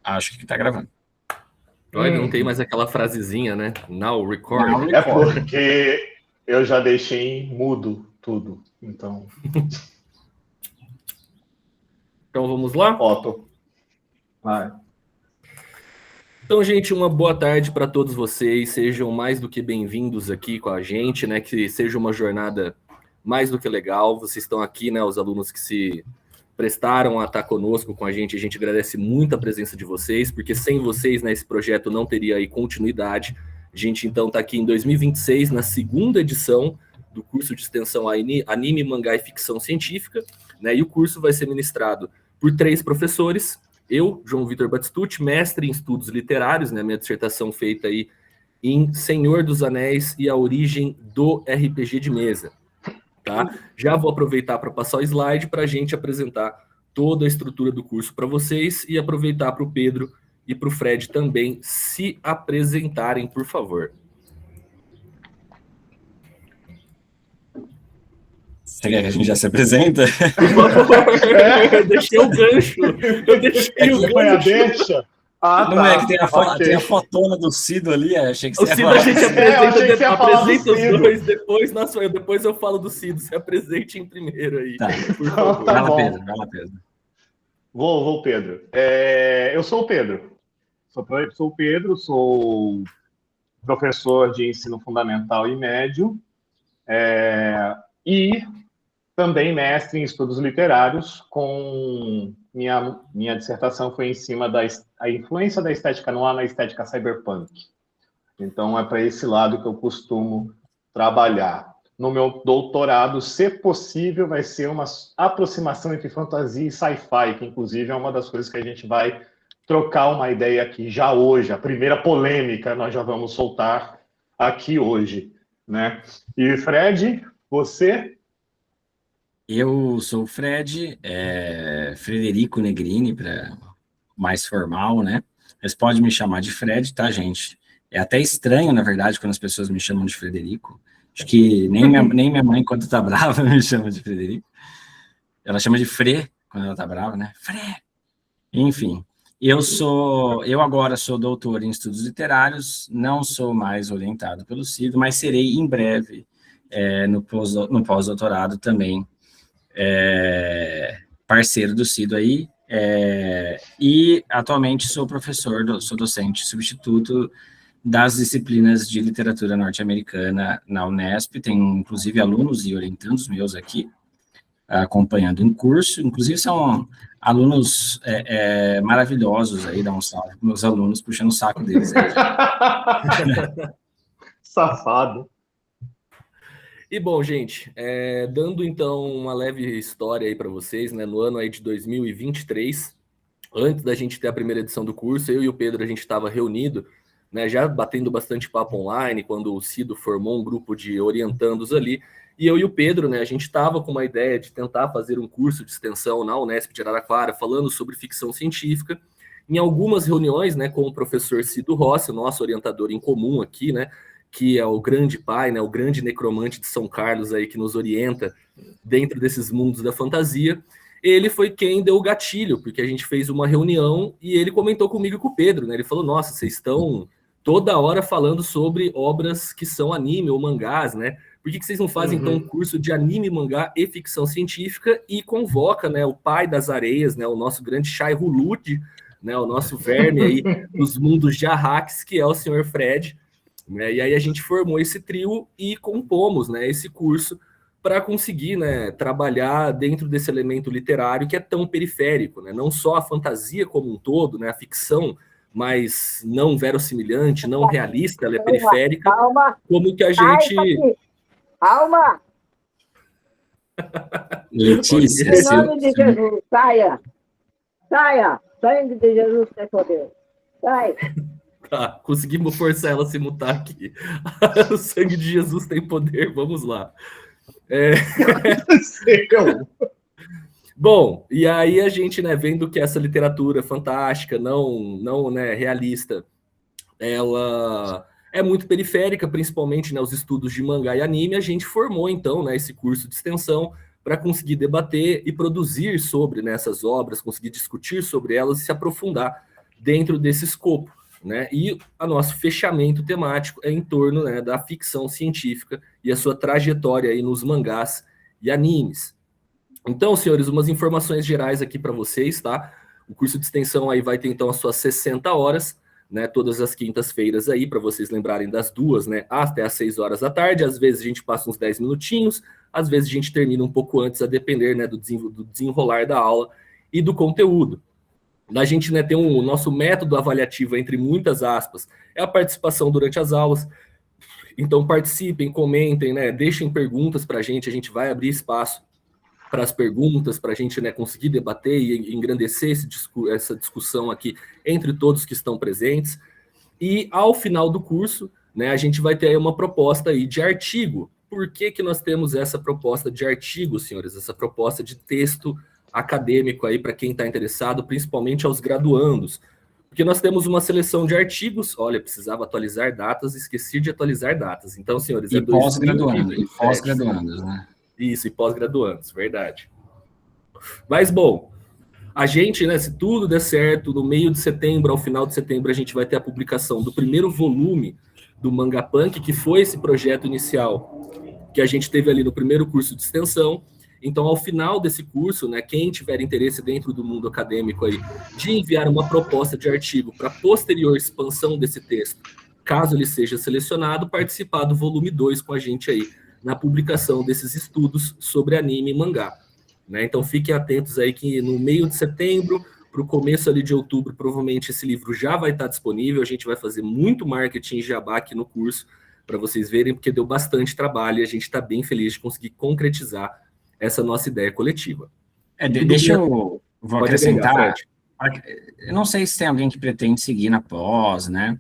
Acho que tá gravando. Olha, não tem mais aquela frasezinha, né? Now record. Now record. É porque eu já deixei mudo tudo, então... Então vamos lá? Otto. Vai. Então, gente, uma boa tarde para todos vocês. Sejam mais do que bem-vindos aqui com a gente, né? Que seja uma jornada mais do que legal. Vocês estão aqui, né? Os alunos que se prestaram a estar conosco com a gente agradece muito a presença de vocês, porque sem vocês, né, esse projeto não teria aí continuidade. A gente, então, está aqui em 2026, na segunda edição do curso de extensão Anime, Mangá e Ficção Científica, né? E o curso vai ser ministrado por 3 professores. Eu, João Vitor Batistucci, mestre em estudos literários, né? Minha dissertação feita aí em Senhor dos Anéis e a origem do RPG de mesa. Tá? Já vou aproveitar para passar o slide para a gente apresentar toda a estrutura do curso para vocês e aproveitar para o Pedro e para o Fred também se apresentarem, por favor. Você quer que a gente já se apresenta? Por favor, eu deixei o gancho. Eu deixei o gancho. Deixa. Não tá. É que tem a fotona do Cido ali, achei que você o Cido a gente apresenta os dois, depois eu falo do Cido, se apresente em primeiro aí. Tá. Por favor. Vai lá, Pedro. Vou, Pedro. Eu sou o Pedro. Sou professor de ensino fundamental e médio e também mestre em estudos literários. Com minha dissertação foi em cima da influência da estética noir na estética cyberpunk. Então, é para esse lado que eu costumo trabalhar. No meu doutorado, se possível, vai ser uma aproximação entre fantasia e sci-fi, que, inclusive, é uma das coisas que a gente vai trocar uma ideia aqui já hoje. A primeira polêmica nós já vamos soltar aqui hoje, né? E, Fred, você... Eu sou o Fred, Frederico Negrini, para mais formal, né? Mas pode me chamar de Fred, tá, gente? É até estranho, na verdade, quando as pessoas me chamam de Frederico. Acho que nem minha mãe, quando tá brava, me chama de Frederico. Ela chama de Fre, quando ela tá brava, né? Fre! Enfim, eu agora sou doutor em estudos literários, não sou mais orientado pelo Cido, mas serei em breve no pós-doutorado também, parceiro do Cido aí, e atualmente sou professor, sou docente substituto das disciplinas de literatura norte-americana na Unesp. Tenho inclusive alunos e orientandos meus aqui acompanhando em curso, inclusive são alunos maravilhosos aí, dá um salve para meus alunos, puxando o saco deles aí. Safado. E bom, gente, dando então uma leve história aí para vocês, né, no ano aí de 2023, antes da gente ter a primeira edição do curso, eu e o Pedro, a gente estava reunido, né, já batendo bastante papo online, quando o Cido formou um grupo de orientandos ali, e eu e o Pedro, né, a gente estava com uma ideia de tentar fazer um curso de extensão na Unesp de Araraquara, falando sobre ficção científica. Em algumas reuniões, né, com o professor Cido Rossi, nosso orientador em comum aqui, né, que é o grande pai, né, o grande necromante de São Carlos aí, que nos orienta dentro desses mundos da fantasia, ele foi quem deu o gatilho, porque a gente fez uma reunião e ele comentou comigo e com o Pedro, né, ele falou, nossa, vocês estão toda hora falando sobre obras que são anime ou mangás, né, por que vocês não fazem, então, um curso de anime, mangá e ficção científica e convoca, né, o pai das areias, né, o nosso grande Shai Hulud, né, o nosso verme aí dos mundos de Arrakis, que é o Sr. Fred. E aí a gente formou esse trio e compomos, né, esse curso para conseguir, né, trabalhar dentro desse elemento literário que é tão periférico, né, não só a fantasia como um todo, né, a ficção mais não verossimilhante, não realista, ela é periférica, como que a gente... Calma! Letícia, em nome de Jesus, saia! Saia! Sangue de Jesus tem poder. Sai! Tá, conseguimos forçar ela a se mutar aqui. O sangue de Jesus tem poder, vamos lá. Bom, e aí a gente, né, vendo que essa literatura fantástica, não né, realista, ela é muito periférica, principalmente, né, os estudos de mangá e anime, a gente formou, então, né, esse curso de extensão para conseguir debater e produzir sobre, né, essas obras, conseguir discutir sobre elas e se aprofundar dentro desse escopo, né? E o nosso fechamento temático é em torno, né, da ficção científica e a sua trajetória aí nos mangás e animes. Então, senhores, umas informações gerais aqui para vocês, tá? O curso de extensão aí vai ter, então, as suas 60 horas, né? Todas as quintas-feiras aí, para vocês lembrarem das duas, né? Até às 6 horas da tarde. Às vezes a gente passa uns 10 minutinhos, às vezes a gente termina um pouco antes, a depender, né, do desenrolar da aula e do conteúdo. A gente, né, tem o nosso método avaliativo, entre muitas aspas, é a participação durante as aulas. Então, participem, comentem, né? Deixem perguntas para a gente vai abrir espaço para as perguntas, para a gente, né, conseguir debater e engrandecer essa discussão aqui entre todos que estão presentes. E ao final do curso, né, a gente vai ter aí uma proposta aí de artigo. Por que que nós temos essa proposta de artigo, senhores? Essa proposta de texto acadêmico aí para quem está interessado, principalmente aos graduandos. Porque nós temos uma seleção de artigos. Olha, precisava atualizar datas, esqueci de atualizar datas. Então, senhores, e pós-graduandos, né? Isso, e pós-graduandos, verdade. Mas, bom, a gente, né, se tudo der certo, no meio de setembro, ao final de setembro, a gente vai ter a publicação do primeiro volume do Manga Punk, que foi esse projeto inicial que a gente teve ali no primeiro curso de extensão. Então, ao final desse curso, né, quem tiver interesse dentro do mundo acadêmico aí, de enviar uma proposta de artigo para posterior expansão desse texto, caso ele seja selecionado, participar do volume 2 com a gente aí, na publicação desses estudos sobre anime e mangá, né? Então fiquem atentos aí que no meio de setembro, para o começo ali de outubro, provavelmente esse livro já vai estar disponível. A gente vai fazer muito marketing e jabá aqui no curso, para vocês verem, porque deu bastante trabalho e a gente está bem feliz de conseguir concretizar essa nossa ideia coletiva. Deixa eu vou acrescentar. Agregar, eu não sei se tem alguém que pretende seguir na pós, né?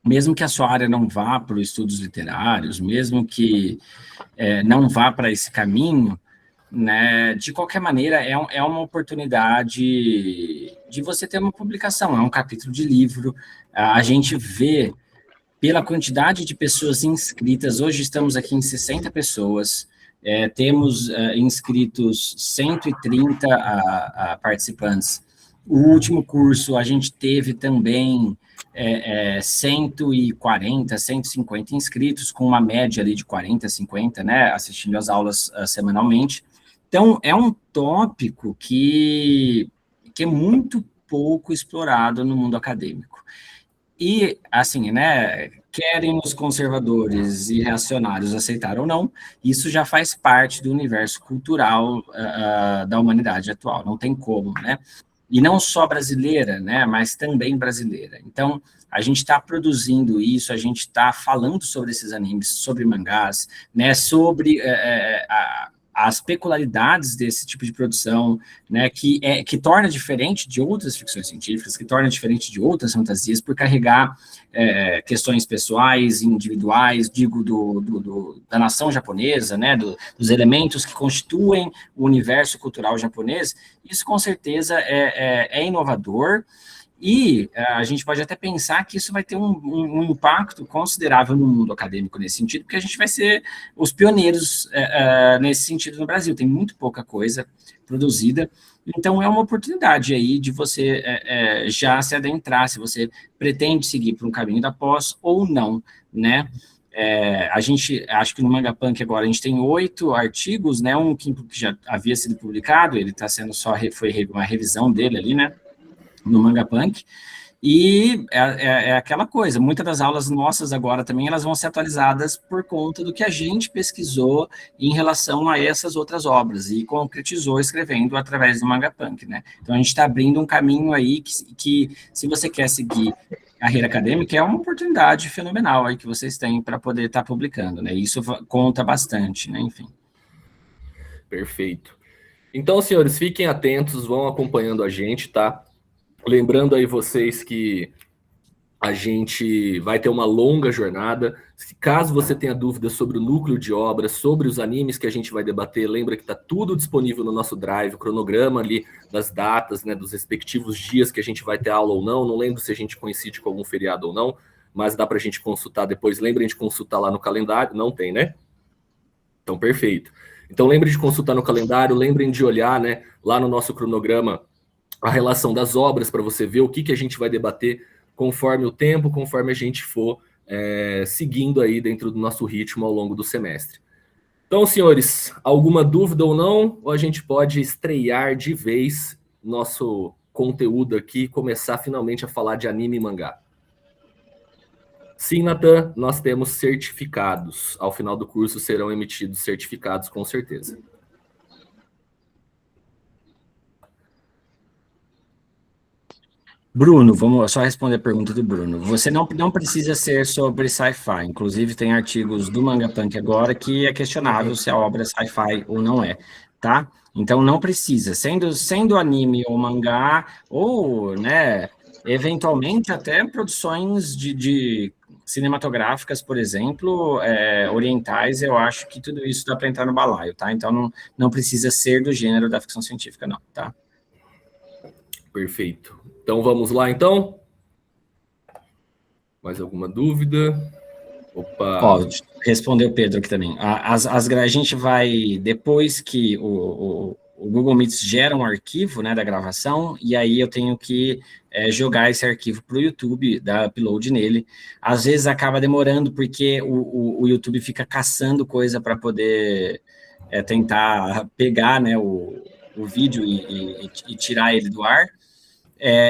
Mesmo que a sua área não vá para os estudos literários, mesmo que não vá para esse caminho, né, de qualquer maneira, é uma oportunidade de você ter uma publicação, é um capítulo de livro. A gente vê, pela quantidade de pessoas inscritas, hoje estamos aqui em 60 pessoas, temos inscritos 130 participantes. O último curso, a gente teve também 140, 150 inscritos, com uma média ali de 40, 50, né, assistindo as aulas semanalmente. Então, é um tópico que é muito pouco explorado no mundo acadêmico. E, assim, né, querem os conservadores e reacionários aceitar ou não, isso já faz parte do universo cultural da humanidade atual, não tem como, né? E não só brasileira, né, mas também brasileira. Então, a gente está produzindo isso, a gente está falando sobre esses animes, sobre mangás, né, sobre as peculiaridades desse tipo de produção, né, que torna diferente de outras ficções científicas, que torna diferente de outras fantasias, por carregar questões pessoais, individuais, digo, da nação japonesa, né, dos elementos que constituem o universo cultural japonês. Isso, com certeza, é inovador, e a gente pode até pensar que isso vai ter um impacto considerável no mundo acadêmico nesse sentido, porque a gente vai ser os pioneiros nesse sentido no Brasil. Tem muito pouca coisa produzida, então é uma oportunidade aí de você já se adentrar, se você pretende seguir por um caminho da pós ou não, né? A gente, acho que no Manga Punk agora a gente tem 8 artigos, né? Um que já havia sido publicado, ele está sendo foi uma revisão dele ali, né? No Manga Punk, e é aquela coisa, muitas das aulas nossas agora também, elas vão ser atualizadas por conta do que a gente pesquisou em relação a essas outras obras, e concretizou escrevendo através do Manga Punk, né? Então a gente está abrindo um caminho aí que se você quer seguir carreira acadêmica, é uma oportunidade fenomenal aí que vocês têm para poder estar publicando, né? Isso conta bastante, né? Enfim. Perfeito. Então, senhores, fiquem atentos, vão acompanhando a gente, tá? Lembrando aí vocês que a gente vai ter uma longa jornada. Caso você tenha dúvidas sobre o núcleo de obras, sobre os animes que a gente vai debater, lembra que está tudo disponível no nosso Drive, o cronograma ali das datas, né, dos respectivos dias que a gente vai ter aula ou não. Não lembro se a gente coincide com algum feriado ou não, mas dá para a gente consultar depois. Lembrem de consultar lá no calendário. Não tem, né? Então, perfeito. Então, lembrem de consultar no calendário, lembrem de olhar, né, lá no nosso cronograma a relação das obras, para você ver o que a gente vai debater conforme o tempo, conforme a gente for seguindo aí dentro do nosso ritmo ao longo do semestre. Então, senhores, alguma dúvida ou não? Ou a gente pode estrear de vez nosso conteúdo aqui e começar finalmente a falar de anime e mangá? Sim, Natan, nós temos certificados. Ao final do curso serão emitidos certificados, com certeza. Bruno, vamos só responder a pergunta do Bruno. Você não precisa ser sobre sci-fi. Inclusive, tem artigos do Manga Punk agora que é questionável se a obra é sci-fi ou não é, tá? Então, não precisa. Sendo anime ou mangá, ou, né, eventualmente até produções de cinematográficas, por exemplo, orientais, eu acho que tudo isso dá para entrar no balaio, tá? Então, não precisa ser do gênero da ficção científica, não, tá? Perfeito. Então, vamos lá, então? Mais alguma dúvida? Opa! Ó, respondeu o Pedro aqui também. A gente vai, depois que o Google Meets gera um arquivo, né, da gravação, e aí eu tenho que jogar esse arquivo para o YouTube, dar upload nele. Às vezes acaba demorando, porque o YouTube fica caçando coisa para poder tentar pegar, né, o vídeo e tirar ele do ar.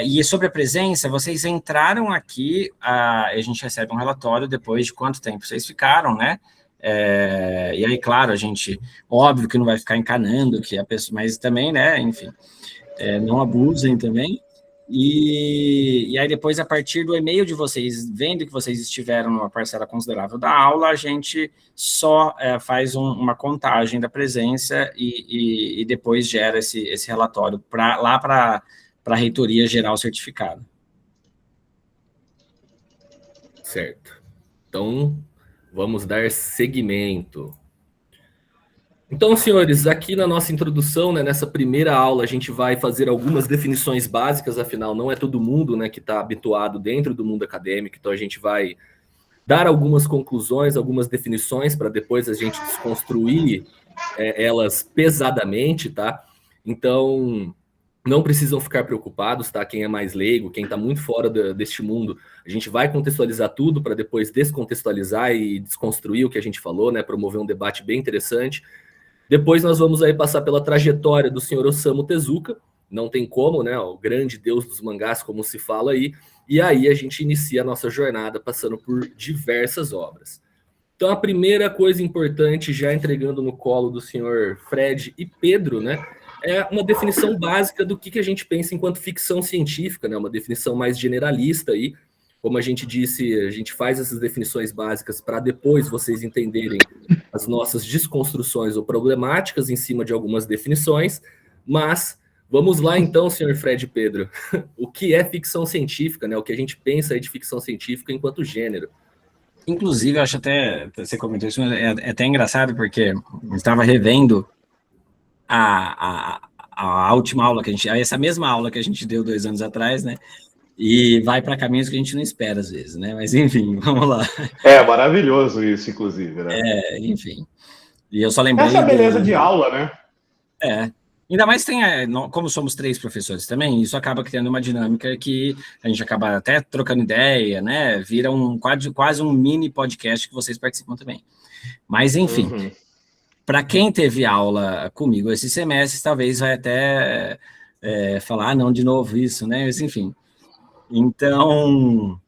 E sobre a presença, vocês entraram aqui, a gente recebe um relatório depois de quanto tempo vocês ficaram, né? E aí, claro, a gente, óbvio que não vai ficar encanando que a pessoa, mas também, né, enfim, não abusem também. E aí depois, a partir do e-mail de vocês, vendo que vocês estiveram numa parcela considerável da aula, a gente só faz uma contagem da presença e depois gera esse relatório para a reitoria gerar o certificado. Certo. Então, vamos dar seguimento. Então, senhores, aqui na nossa introdução, né, nessa primeira aula, a gente vai fazer algumas definições básicas, afinal, não é todo mundo, né, que está habituado dentro do mundo acadêmico, então a gente vai dar algumas conclusões, algumas definições, para depois a gente desconstruir elas pesadamente, tá? Então, não precisam ficar preocupados, tá? Quem é mais leigo, quem está muito fora deste mundo, a gente vai contextualizar tudo para depois descontextualizar e desconstruir o que a gente falou, né? Promover um debate bem interessante. Depois nós vamos aí passar pela trajetória do senhor Osamu Tezuka, não tem como, né? O grande deus dos mangás, como se fala aí. E aí a gente inicia a nossa jornada passando por diversas obras. Então a primeira coisa importante, já entregando no colo do senhor Fred e Pedro, né? É uma definição básica do que a gente pensa enquanto ficção científica, né? Uma definição mais generalista aí. Como a gente disse, a gente faz essas definições básicas para depois vocês entenderem as nossas desconstruções ou problemáticas em cima de algumas definições. Mas vamos lá então, senhor Fred e Pedro. O que é ficção científica, né? O que a gente pensa aí de ficção científica enquanto gênero. Inclusive, eu acho até, você comentou isso, mas é até engraçado, porque eu estava revendo a última aula que a gente, essa mesma aula que a gente deu 2 anos atrás, né? E vai para caminhos que a gente não espera às vezes, né? Mas enfim, vamos lá. É maravilhoso isso, inclusive, né? Enfim. E eu só lembrei. Essa é a beleza de aula, né? Ainda mais tem, como somos 3 professores também, isso acaba criando uma dinâmica que a gente acaba até trocando ideia, né? Vira quase um mini podcast que vocês participam também. Mas enfim. Para quem teve aula comigo esse semestre, talvez vai até falar, não, de novo isso, né? Mas, enfim. Então,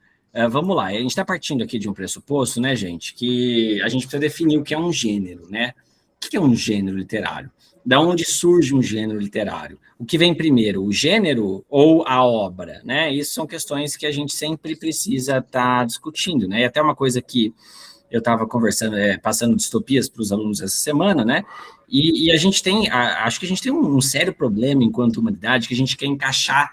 vamos lá. A gente está partindo aqui de um pressuposto, né, gente, que a gente precisa definir o que é um gênero, né? O que é um gênero literário? Da onde surge um gênero literário? O que vem primeiro, o gênero ou a obra, né? Isso são questões que a gente sempre precisa estar discutindo, né? E até uma coisa que eu estava conversando, passando distopias para os alunos essa semana, né? E a gente tem, acho que a gente tem um sério problema enquanto humanidade, que a gente quer encaixar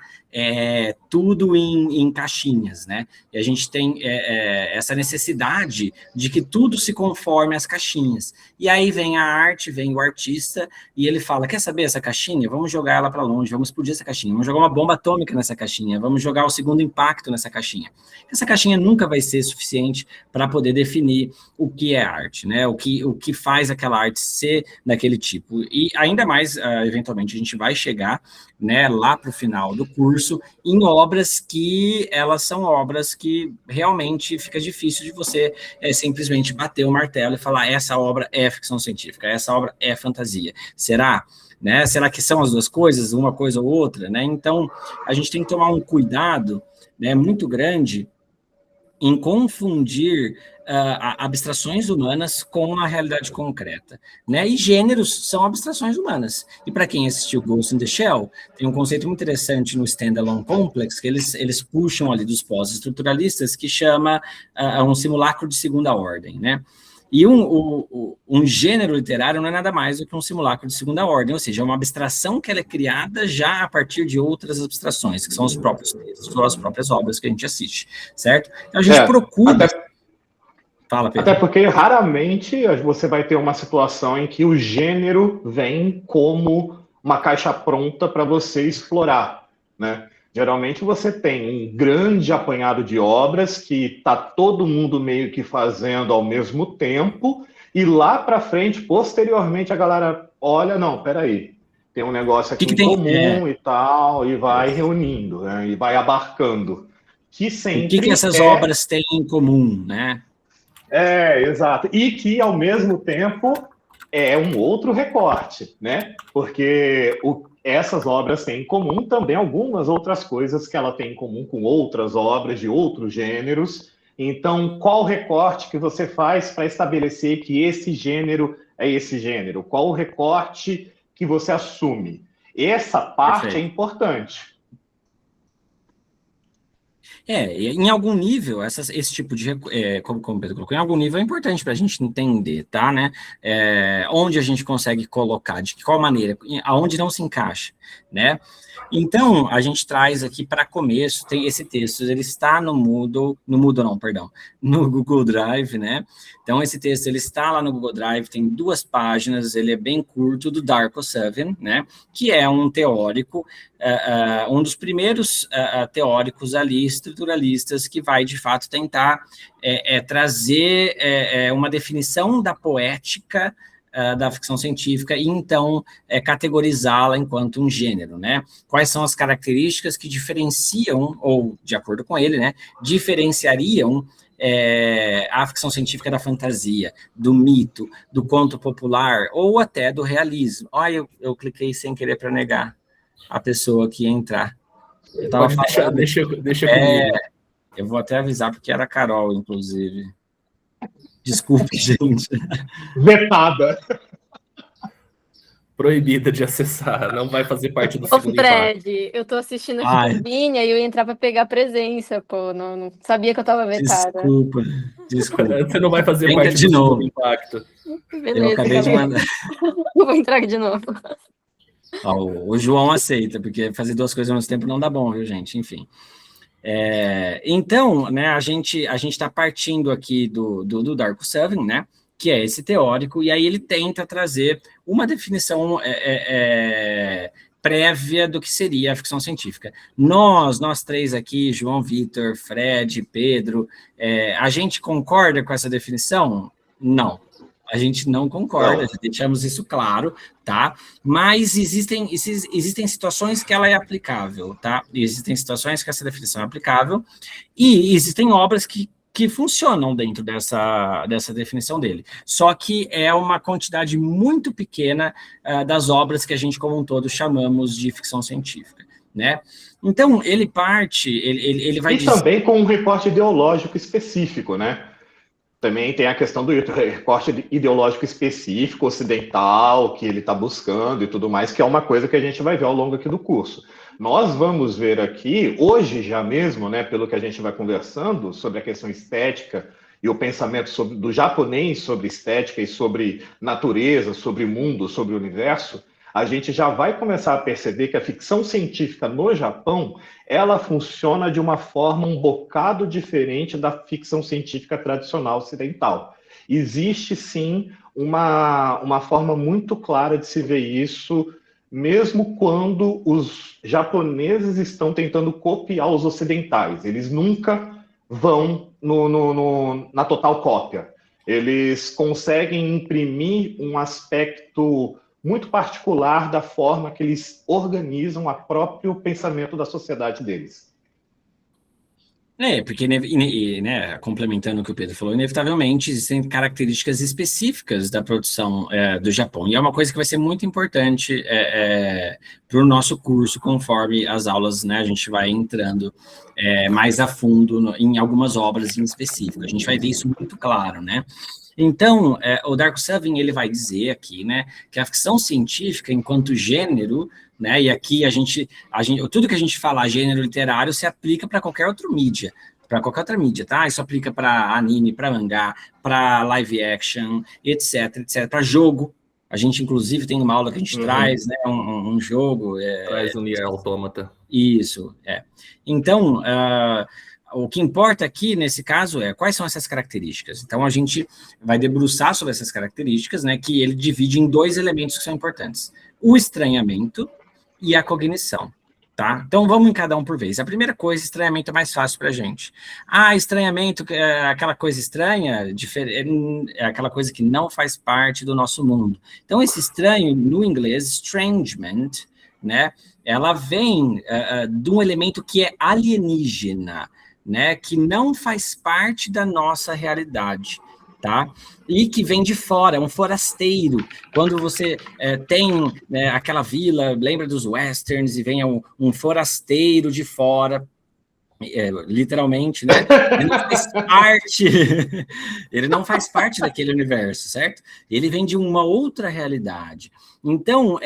tudo em caixinhas, né? E a gente tem essa necessidade de que tudo se conforme às caixinhas. E aí vem a arte, vem o artista, e ele fala, quer saber essa caixinha? Vamos jogar ela para longe, vamos explodir essa caixinha, vamos jogar uma bomba atômica nessa caixinha, vamos jogar o segundo impacto nessa caixinha. Essa caixinha nunca vai ser suficiente para poder definir o que é arte, né? O que faz aquela arte ser daquele tipo. E ainda mais, eventualmente, a gente vai chegar, né, lá para o final do curso, em obras que elas são obras que realmente fica difícil de você simplesmente bater o martelo e falar, essa obra é ficção científica, essa obra é fantasia. Será? Né? Será que são as duas coisas, uma coisa ou outra? Né? Então, a gente tem que tomar um cuidado, né, muito grande em confundir abstrações humanas com a realidade concreta, né? E gêneros são abstrações humanas. E para quem assistiu Ghost in the Shell, tem um conceito muito interessante no Standalone Complex, que eles puxam ali dos pós-estruturalistas, que chama um simulacro de segunda ordem, né? E um gênero literário não é nada mais do que um simulacro de segunda ordem, ou seja, é uma abstração que ela é criada já a partir de outras abstrações, que são os próprios textos, ou as próprias obras que a gente assiste, certo? Então a gente procura... Fala, Pedro. Até porque raramente você vai ter uma situação em que o gênero vem como uma caixa pronta para você explorar, né? Geralmente você tem um grande apanhado de obras que está todo mundo meio que fazendo ao mesmo tempo, e lá para frente, posteriormente, a galera olha, não, peraí, tem um negócio aqui em comum e tal, e vai reunindo, né? E vai abarcando. Que sempre o que essas obras têm em comum, né? Exato. E que, ao mesmo tempo, é um outro recorte, né? Porque essas obras têm em comum também algumas outras coisas que ela tem em comum com outras obras de outros gêneros. Então, qual recorte que você faz para estabelecer que esse gênero é esse gênero? Qual o recorte que você assume? Essa parte é importante. Em algum nível, esse tipo de, como o Pedro colocou, em algum nível é importante para a gente entender, tá, né, onde a gente consegue colocar, de qual maneira, aonde não se encaixa, né, então, a gente traz aqui para começo, tem esse texto, ele está no Google Drive, né, então esse texto, ele está lá no Google Drive, tem 2 páginas, ele é bem curto, do Darko Suvin, né, que é um teórico, um dos primeiros teóricos ali, estruturalistas, que vai, de fato, tentar trazer uma definição da poética da ficção científica e, então, categorizá-la enquanto um gênero, né? Quais são as características que diferenciam, ou, de acordo com ele, né, diferenciariam a ficção científica da fantasia, do mito, do conto popular, ou até do realismo. Olha, eu cliquei sem querer para negar a pessoa que ia entrar. Eu tava falando, deixa comigo. Eu vou até avisar, porque era a Carol, inclusive. Desculpe, gente. Vetada. Proibida de acessar, não vai fazer parte do segundo Fred, eu tô assistindo aqui com Vinha e eu ia entrar para pegar presença, pô, não sabia que eu tava vetada. Desculpa. Você não vai fazer parte do segundo impacto. Beleza, eu acabei de mandar. Eu vou entrar aqui de novo. O João aceita, porque fazer 2 coisas ao mesmo tempo não dá bom, viu, gente? Enfim. Então, né, a gente está partindo aqui do Darko Suvin, né, que é esse teórico, e aí ele tenta trazer uma definição prévia do que seria a ficção científica. Nós 3 aqui, João Vitor, Fred, Pedro, a gente concorda com essa definição? Não. A gente não concorda, deixamos isso claro, tá? Mas existem situações que ela é aplicável, tá? Existem situações que essa definição é aplicável, e existem obras que funcionam dentro dessa definição dele. Só que é uma quantidade muito pequena das obras que a gente, como um todo, chamamos de ficção científica, né? Então, ele parte, ele vai dizer... também com um recorte ideológico específico, né? Também tem a questão do recorte ideológico específico, ocidental, que ele está buscando e tudo mais, que é uma coisa que a gente vai ver ao longo aqui do curso. Nós vamos ver aqui, hoje já mesmo, né, pelo que a gente vai conversando, sobre a questão estética e o pensamento do japonês sobre estética e sobre natureza, sobre mundo, sobre o universo, a gente já vai começar a perceber que a ficção científica no Japão, ela funciona de uma forma um bocado diferente da ficção científica tradicional ocidental. Existe, sim, uma forma muito clara de se ver isso, mesmo quando os japoneses estão tentando copiar os ocidentais. Eles nunca vão na total cópia. Eles conseguem imprimir um aspecto muito particular da forma que eles organizam o próprio pensamento da sociedade deles. Porque, né, complementando o que o Pedro falou, inevitavelmente existem características específicas da produção do Japão, e é uma coisa que vai ser muito importante para o nosso curso, conforme as aulas, né, a gente vai entrando mais a fundo em algumas obras em específico, a gente vai ver isso muito claro, né? Então, o Darko Seven, ele vai dizer aqui, né, que a ficção científica, enquanto gênero, né, e aqui tudo que a gente falar gênero literário se aplica para qualquer outra mídia, tá? Isso aplica para anime, para mangá, para live action, etc, para jogo. A gente, inclusive, tem uma aula que a gente traz, né, um jogo. Traz o Nier Automata. Isso, Então, o que importa aqui, nesse caso, quais são essas características. Então, a gente vai debruçar sobre essas características, né, que ele divide em 2 elementos que são importantes. O estranhamento e a cognição, tá? Então, vamos em cada um por vez. A primeira coisa, estranhamento é mais fácil para a gente. Estranhamento é aquela coisa estranha, é aquela coisa que não faz parte do nosso mundo. Então, esse estranho, no inglês, estrangement, né, ela vem de um elemento que é alienígena, né, que não faz parte da nossa realidade, tá? E que vem de fora, é um forasteiro. Quando você tem aquela vila, lembra dos westerns, e vem um forasteiro de fora, literalmente, né? Ele não faz parte daquele universo, certo? Ele vem de uma outra realidade. Então,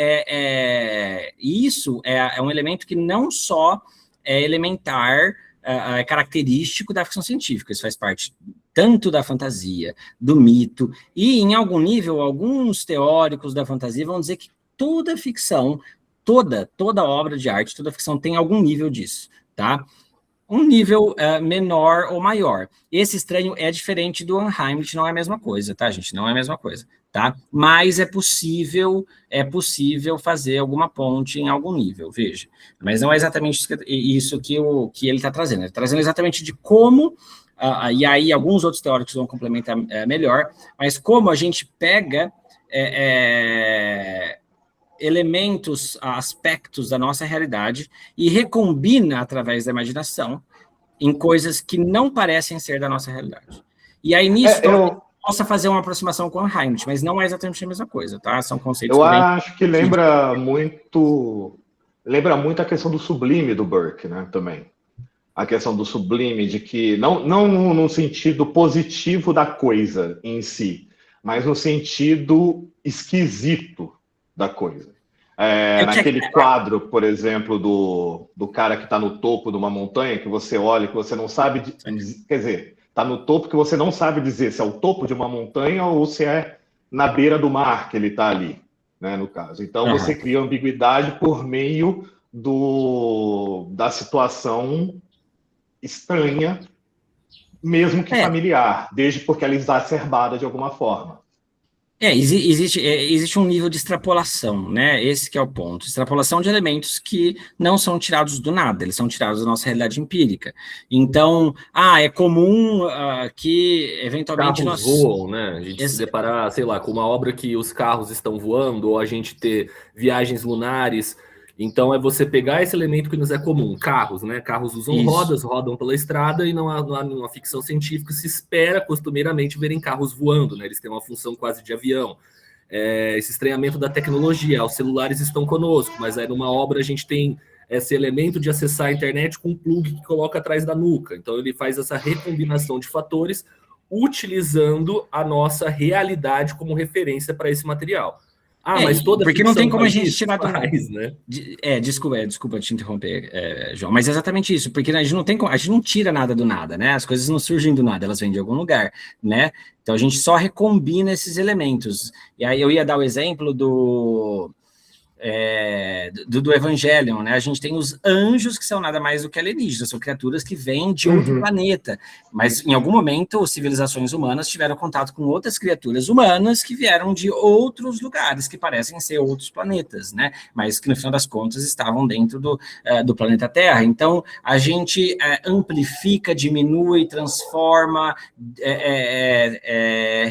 isso é um elemento que não só é elementar, é característico da ficção científica, isso faz parte tanto da fantasia, do mito, e em algum nível, alguns teóricos da fantasia vão dizer que toda ficção, toda obra de arte, toda ficção tem algum nível disso, tá? Um nível menor ou maior. Esse estranho é diferente do Unheimlich, não é a mesma coisa, tá, gente? Não é a mesma coisa, tá? Mas é possível fazer alguma ponte em algum nível, veja. Mas não é exatamente isso que ele está trazendo. Ele está trazendo exatamente de como, e aí alguns outros teóricos vão complementar melhor, mas como a gente pega elementos, aspectos da nossa realidade e recombina através da imaginação em coisas que não parecem ser da nossa realidade. E aí, nisso, possa fazer uma aproximação com a Heinrich, mas não é exatamente a mesma coisa, tá? São conceitos acho que lembra muito a questão do sublime do Burke, né, também. A questão do sublime, de que, não no sentido positivo da coisa em si, mas no sentido esquisito da coisa. Naquele quadro, por exemplo, do cara que está no topo de uma montanha, que você olha, que você não sabe, quer dizer, está no topo que você não sabe dizer se é o topo de uma montanha ou se é na beira do mar que ele está ali, né, no caso. Então, você cria ambiguidade por meio da situação estranha, mesmo que familiar, desde porque ela é exacerbada de alguma forma. Existe um nível de extrapolação, né? Esse que é o ponto. Extrapolação de elementos que não são tirados do nada, eles são tirados da nossa realidade empírica. Então, é comum que, eventualmente, carros voam, né? A gente se deparar, sei lá, com uma obra que os carros estão voando, ou a gente ter viagens lunares. Então, é você pegar esse elemento que nos é comum, carros, né? Carros usam rodas, rodam pela estrada, e não há numa ficção científica se espera costumeiramente verem carros voando, né? Eles têm uma função quase de avião. Esse estranhamento da tecnologia, os celulares estão conosco, mas aí numa obra a gente tem esse elemento de acessar a internet com um plug que coloca atrás da nuca. Então, ele faz essa recombinação de fatores utilizando a nossa realidade como referência para esse material. Mas toda porque não tem como a gente tirar do nada, né? Desculpa te interromper, João, mas é exatamente isso, porque a gente não tira nada do nada, né? As coisas não surgem do nada, elas vêm de algum lugar, né? Então a gente só recombina esses elementos. E aí eu ia dar o exemplo do Evangelion, né? A gente tem os anjos, que são nada mais do que alienígenas, são criaturas que vêm de outro planeta, mas em algum momento civilizações humanas tiveram contato com outras criaturas humanas que vieram de outros lugares, que parecem ser outros planetas, né? Mas que no final das contas estavam dentro do planeta Terra. Então, a gente amplifica, diminui, transforma,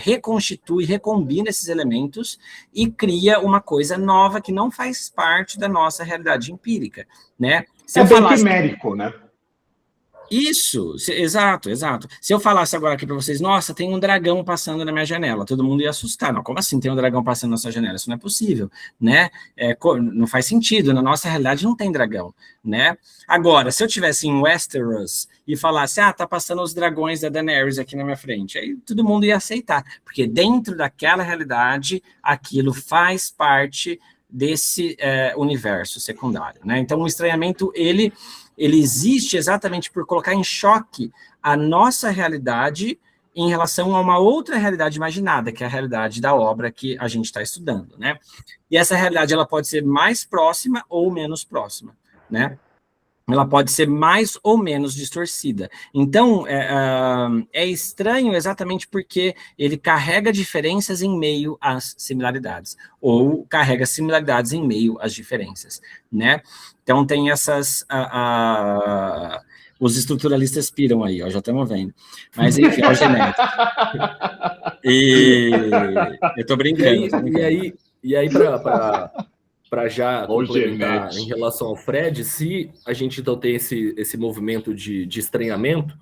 reconstitui, recombina esses elementos e cria uma coisa nova que não faz parte da nossa realidade empírica, né? Se eu bem falasse... quimérico, né? Isso, exato. Se eu falasse agora aqui para vocês, nossa, tem um dragão passando na minha janela, todo mundo ia assustar. Não, como assim tem um dragão passando na sua janela? Isso não é possível, né? Não faz sentido, na nossa realidade não tem dragão, né? Agora, se eu tivesse em Westeros e falasse, tá passando os dragões da Daenerys aqui na minha frente, aí todo mundo ia aceitar, porque dentro daquela realidade, aquilo faz parte desse universo secundário, né? Então, o estranhamento, ele existe exatamente por colocar em choque a nossa realidade em relação a uma outra realidade imaginada, que é a realidade da obra que a gente está estudando, né? E essa realidade, ela pode ser mais próxima ou menos próxima, né? Ela pode ser mais ou menos distorcida. Então, é estranho exatamente porque ele carrega diferenças em meio às similaridades, ou carrega similaridades em meio às diferenças, né? Então, tem essas... os estruturalistas piram aí, ó, já estamos vendo. Mas, enfim, é o genético. E eu estou brincando. E aí para já complementar em relação ao Fred, se a gente então tem esse movimento de estranhamento,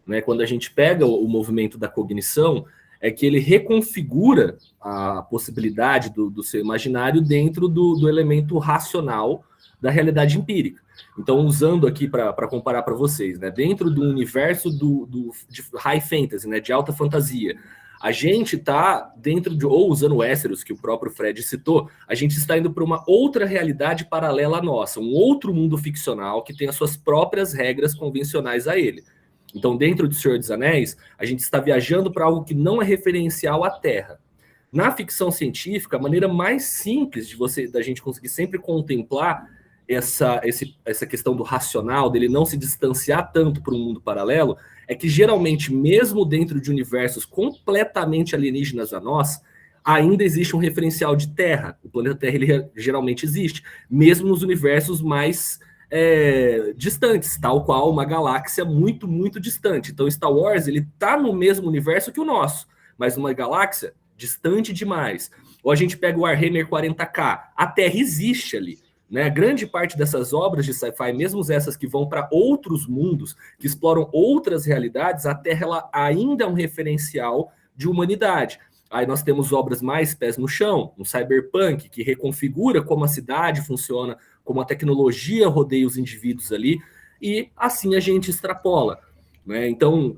né, quando a gente pega o movimento da cognição, é que ele reconfigura a possibilidade do seu imaginário dentro do elemento racional da realidade empírica. Então, usando aqui para comparar para vocês, né, dentro do universo de high fantasy, né, de alta fantasia, a gente está dentro ou usando o Westeros, que o próprio Fred citou, a gente está indo para uma outra realidade paralela à nossa, um outro mundo ficcional que tem as suas próprias regras convencionais a ele. Então, dentro do Senhor dos Anéis, a gente está viajando para algo que não é referencial à Terra. Na ficção científica, a maneira mais simples da gente conseguir sempre contemplar essa questão do racional, dele não se distanciar tanto para um mundo paralelo, é que geralmente, mesmo dentro de universos completamente alienígenas a nós, ainda existe um referencial de Terra. O planeta Terra, ele geralmente existe, mesmo nos universos mais distantes, tal qual uma galáxia muito, muito distante. Então, Star Wars, ele está no mesmo universo que o nosso, mas numa galáxia distante demais. Ou a gente pega o Warhammer 40K, a Terra existe ali. Né? Grande parte dessas obras de sci-fi, mesmo essas que vão para outros mundos, que exploram outras realidades, a Terra ela ainda é um referencial de humanidade. Aí nós temos obras mais pés no chão, um cyberpunk, que reconfigura como a cidade funciona, como a tecnologia rodeia os indivíduos ali, e assim a gente extrapola. Né? Então,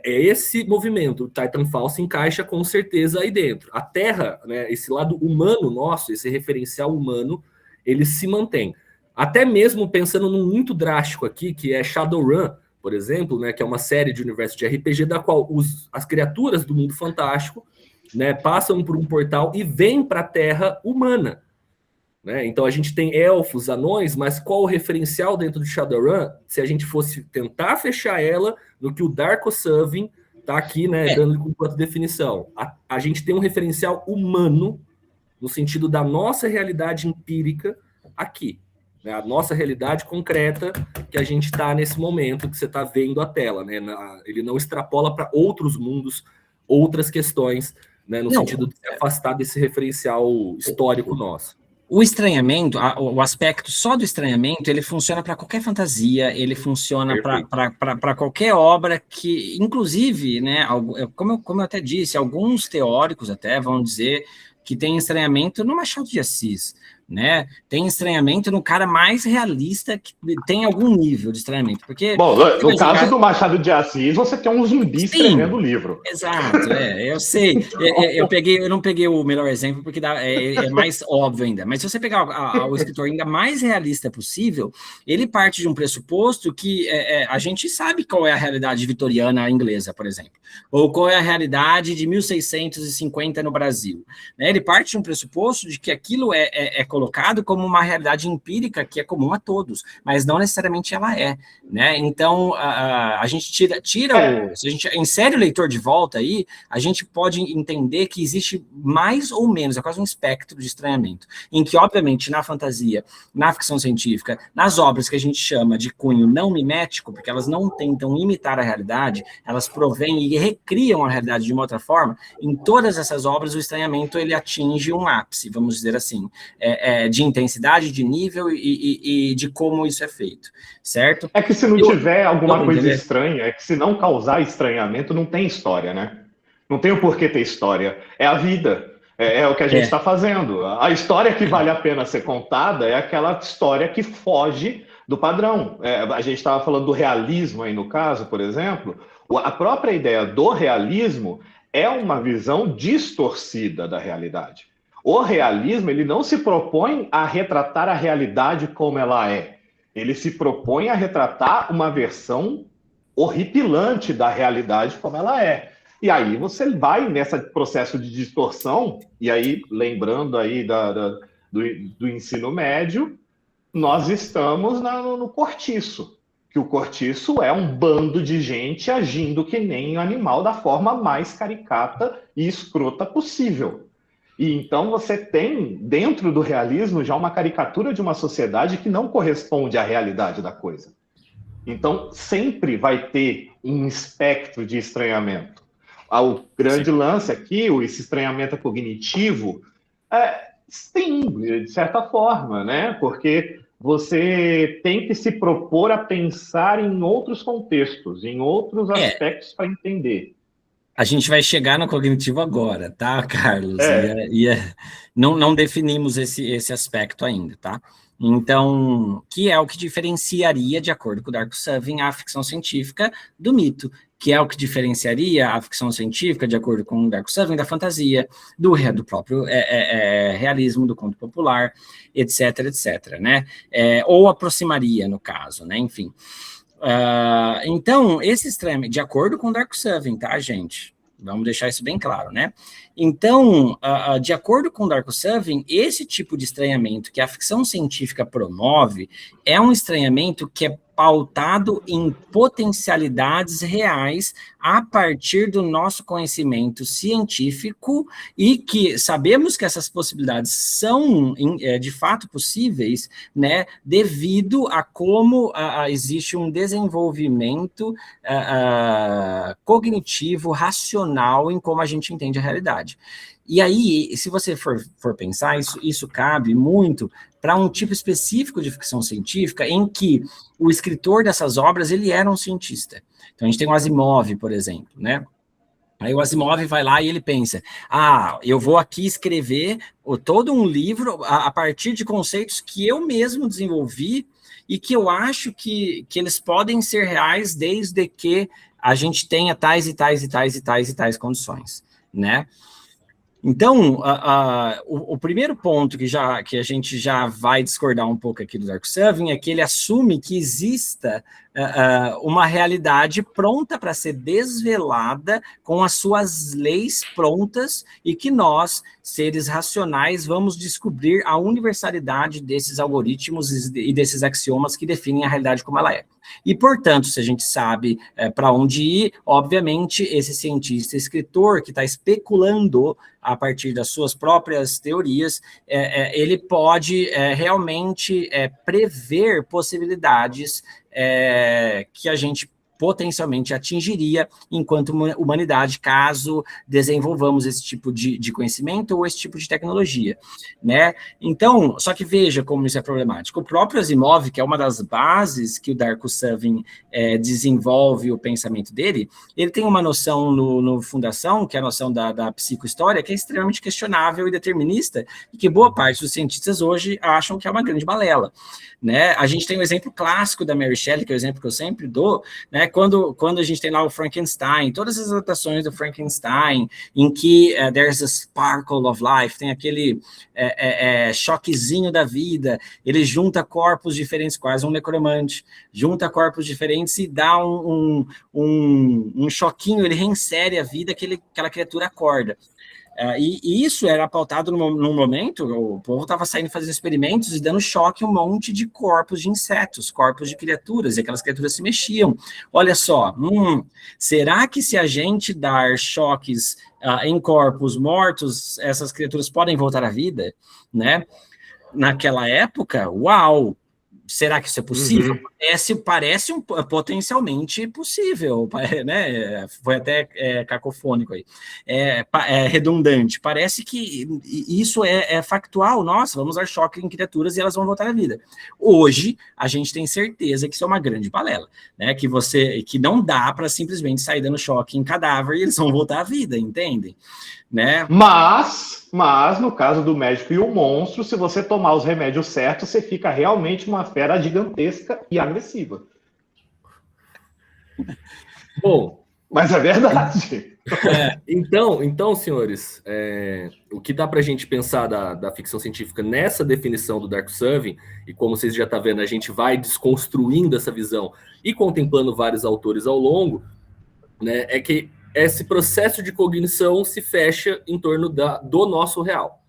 esse movimento, o Titanfall se encaixa com certeza aí dentro. A Terra, né, esse lado humano nosso, esse referencial humano, ele se mantém. Até mesmo pensando num muito drástico aqui, que é Shadowrun, por exemplo, né, que é uma série de universo de RPG, da qual as criaturas do mundo fantástico, né, passam por um portal e vêm para a Terra humana. Né? Então a gente tem elfos, anões, mas qual o referencial dentro do Shadowrun? Se a gente fosse tentar fechar ela no que o Darko Suvin está aqui, né, dando enquanto definição. A gente tem um referencial humano no sentido da nossa realidade empírica aqui, né? A nossa realidade concreta que a gente está nesse momento que você está vendo a tela, né? Ele não extrapola para outros mundos, outras questões, né? No sentido de se afastar desse referencial histórico nosso. O estranhamento, o aspecto só do estranhamento, ele funciona para qualquer fantasia, ele funciona para qualquer obra que, inclusive, né, como eu até disse, alguns teóricos até vão dizer que tem estranhamento no Machado de Assis, né? Tem estranhamento no cara mais realista que tem algum nível de estranhamento, porque... Bom, no caso do Machado de Assis, você tem um zumbi escrevendo o livro. Exato, eu sei. Eu não peguei o melhor exemplo, porque é mais óbvio ainda, mas se você pegar o escritor ainda mais realista possível, ele parte de um pressuposto que a gente sabe qual é a realidade vitoriana inglesa, por exemplo, ou qual é a realidade de 1650 no Brasil, né? Ele parte de um pressuposto de que aquilo é colonial, colocado como uma realidade empírica que é comum a todos, mas não necessariamente ela é, né? Então, a gente se a gente insere o leitor de volta aí, a gente pode entender que existe mais ou menos, é quase um espectro de estranhamento, em que, obviamente, na fantasia, na ficção científica, nas obras que a gente chama de cunho não mimético, porque elas não tentam imitar a realidade, elas provêm e recriam a realidade de uma outra forma, em todas essas obras o estranhamento ele atinge um ápice, vamos dizer assim, de intensidade, de nível e de como isso é feito, certo? É que se não tiver alguma coisa estranha, é que se não causar estranhamento, não tem história, né? Não tem o porquê ter história. É a vida. É o que a gente está fazendo. A história que vale a pena ser contada é aquela história que foge do padrão. A gente estava falando do realismo aí no caso, por exemplo. A própria ideia do realismo é uma visão distorcida da realidade. O realismo, ele não se propõe a retratar a realidade como ela é. Ele se propõe a retratar uma versão horripilante da realidade como ela é. E aí você vai nesse processo de distorção, e aí, lembrando aí do ensino médio, nós estamos no cortiço, que o cortiço é um bando de gente agindo que nem um animal da forma mais caricata e escrota possível. E então você tem, dentro do realismo, já uma caricatura de uma sociedade que não corresponde à realidade da coisa. Então, sempre vai ter um espectro de estranhamento. O grande lance aqui, esse estranhamento cognitivo, sim, de certa forma, né? Porque você tem que se propor a pensar em outros contextos, em outros aspectos para entender. A gente vai chegar no cognitivo agora, tá, Carlos? Não definimos esse aspecto ainda, tá? Então, que é o que diferenciaria, de acordo com o Darko Suvin, a ficção científica do mito, que é o que diferenciaria a ficção científica, de acordo com o Darko Suvin, da fantasia, do próprio realismo, do conto popular, etc, etc, né? Ou aproximaria, no caso, né? Enfim. Então, esse estranhamento, de acordo com o Darko Suvin, tá, gente? Vamos deixar isso bem claro, né? Então, de acordo com o Darko Suvin, esse tipo de estranhamento que a ficção científica promove é um estranhamento que é pautado em potencialidades reais a partir do nosso conhecimento científico e que sabemos que essas possibilidades são de fato possíveis, né, devido a como existe um desenvolvimento cognitivo, racional em como a gente entende a realidade. E aí, se você for pensar, isso cabe muito para um tipo específico de ficção científica em que o escritor dessas obras, ele era um cientista. Então, a gente tem o Asimov, por exemplo, né? Aí o Asimov vai lá e ele pensa, eu vou aqui escrever todo um livro a partir de conceitos que eu mesmo desenvolvi e que eu acho que eles podem ser reais desde que a gente tenha tais e tais e tais e tais e tais condições, né? Então, o primeiro ponto que a gente já vai discordar um pouco aqui do Darko Suvin é que ele assume que exista uma realidade pronta para ser desvelada com as suas leis prontas e que nós, seres racionais, vamos descobrir a universalidade desses algoritmos e desses axiomas que definem a realidade como ela é. E, portanto, se a gente sabe para onde ir, obviamente, esse cientista escritor que está especulando a partir das suas próprias teorias, ele pode realmente prever possibilidades que a gente potencialmente atingiria enquanto humanidade, caso desenvolvamos esse tipo de conhecimento ou esse tipo de tecnologia, né? Então, só que veja como isso é problemático. O próprio Asimov, que é uma das bases que o Darko Suvin desenvolve o pensamento dele, ele tem uma noção no Fundação, que é a noção da psicohistória, que é extremamente questionável e determinista, e que boa parte dos cientistas hoje acham que é uma grande balela, né? A gente tem um exemplo clássico da Mary Shelley, que é o exemplo que eu sempre dou, né? Quando a gente tem lá o Frankenstein, todas as adaptações do Frankenstein, em que there's a sparkle of life, tem aquele choquezinho da vida, ele junta corpos diferentes, quase um necromante, junta corpos diferentes e dá um choquinho, ele reinsere a vida, aquela criatura acorda. E isso era pautado num momento, o povo estava saindo fazendo experimentos e dando choque a um monte de corpos de insetos, corpos de criaturas, e aquelas criaturas se mexiam. Olha só, será que se a gente dar choques em corpos mortos, essas criaturas podem voltar à vida, né? Naquela época, uau! Será que isso é possível? Parece potencialmente possível, né? Foi até cacofônico aí. Redundante. Parece que isso é factual. Nossa, vamos dar choque em criaturas e elas vão voltar à vida. Hoje, a gente tem certeza que isso é uma grande balela, né? Que não dá para simplesmente sair dando choque em cadáver e eles vão voltar à vida, entendem? Né? Mas, no caso do médico e o monstro, se você tomar os remédios certos, você fica realmente uma fera gigantesca e agressiva. Bom, mas é verdade. Então, senhores, o que dá para a gente pensar da ficção científica nessa definição do Dark Survey, e como vocês já estão vendo, a gente vai desconstruindo essa visão e contemplando vários autores ao longo, né, é que esse processo de cognição se fecha em torno do nosso real.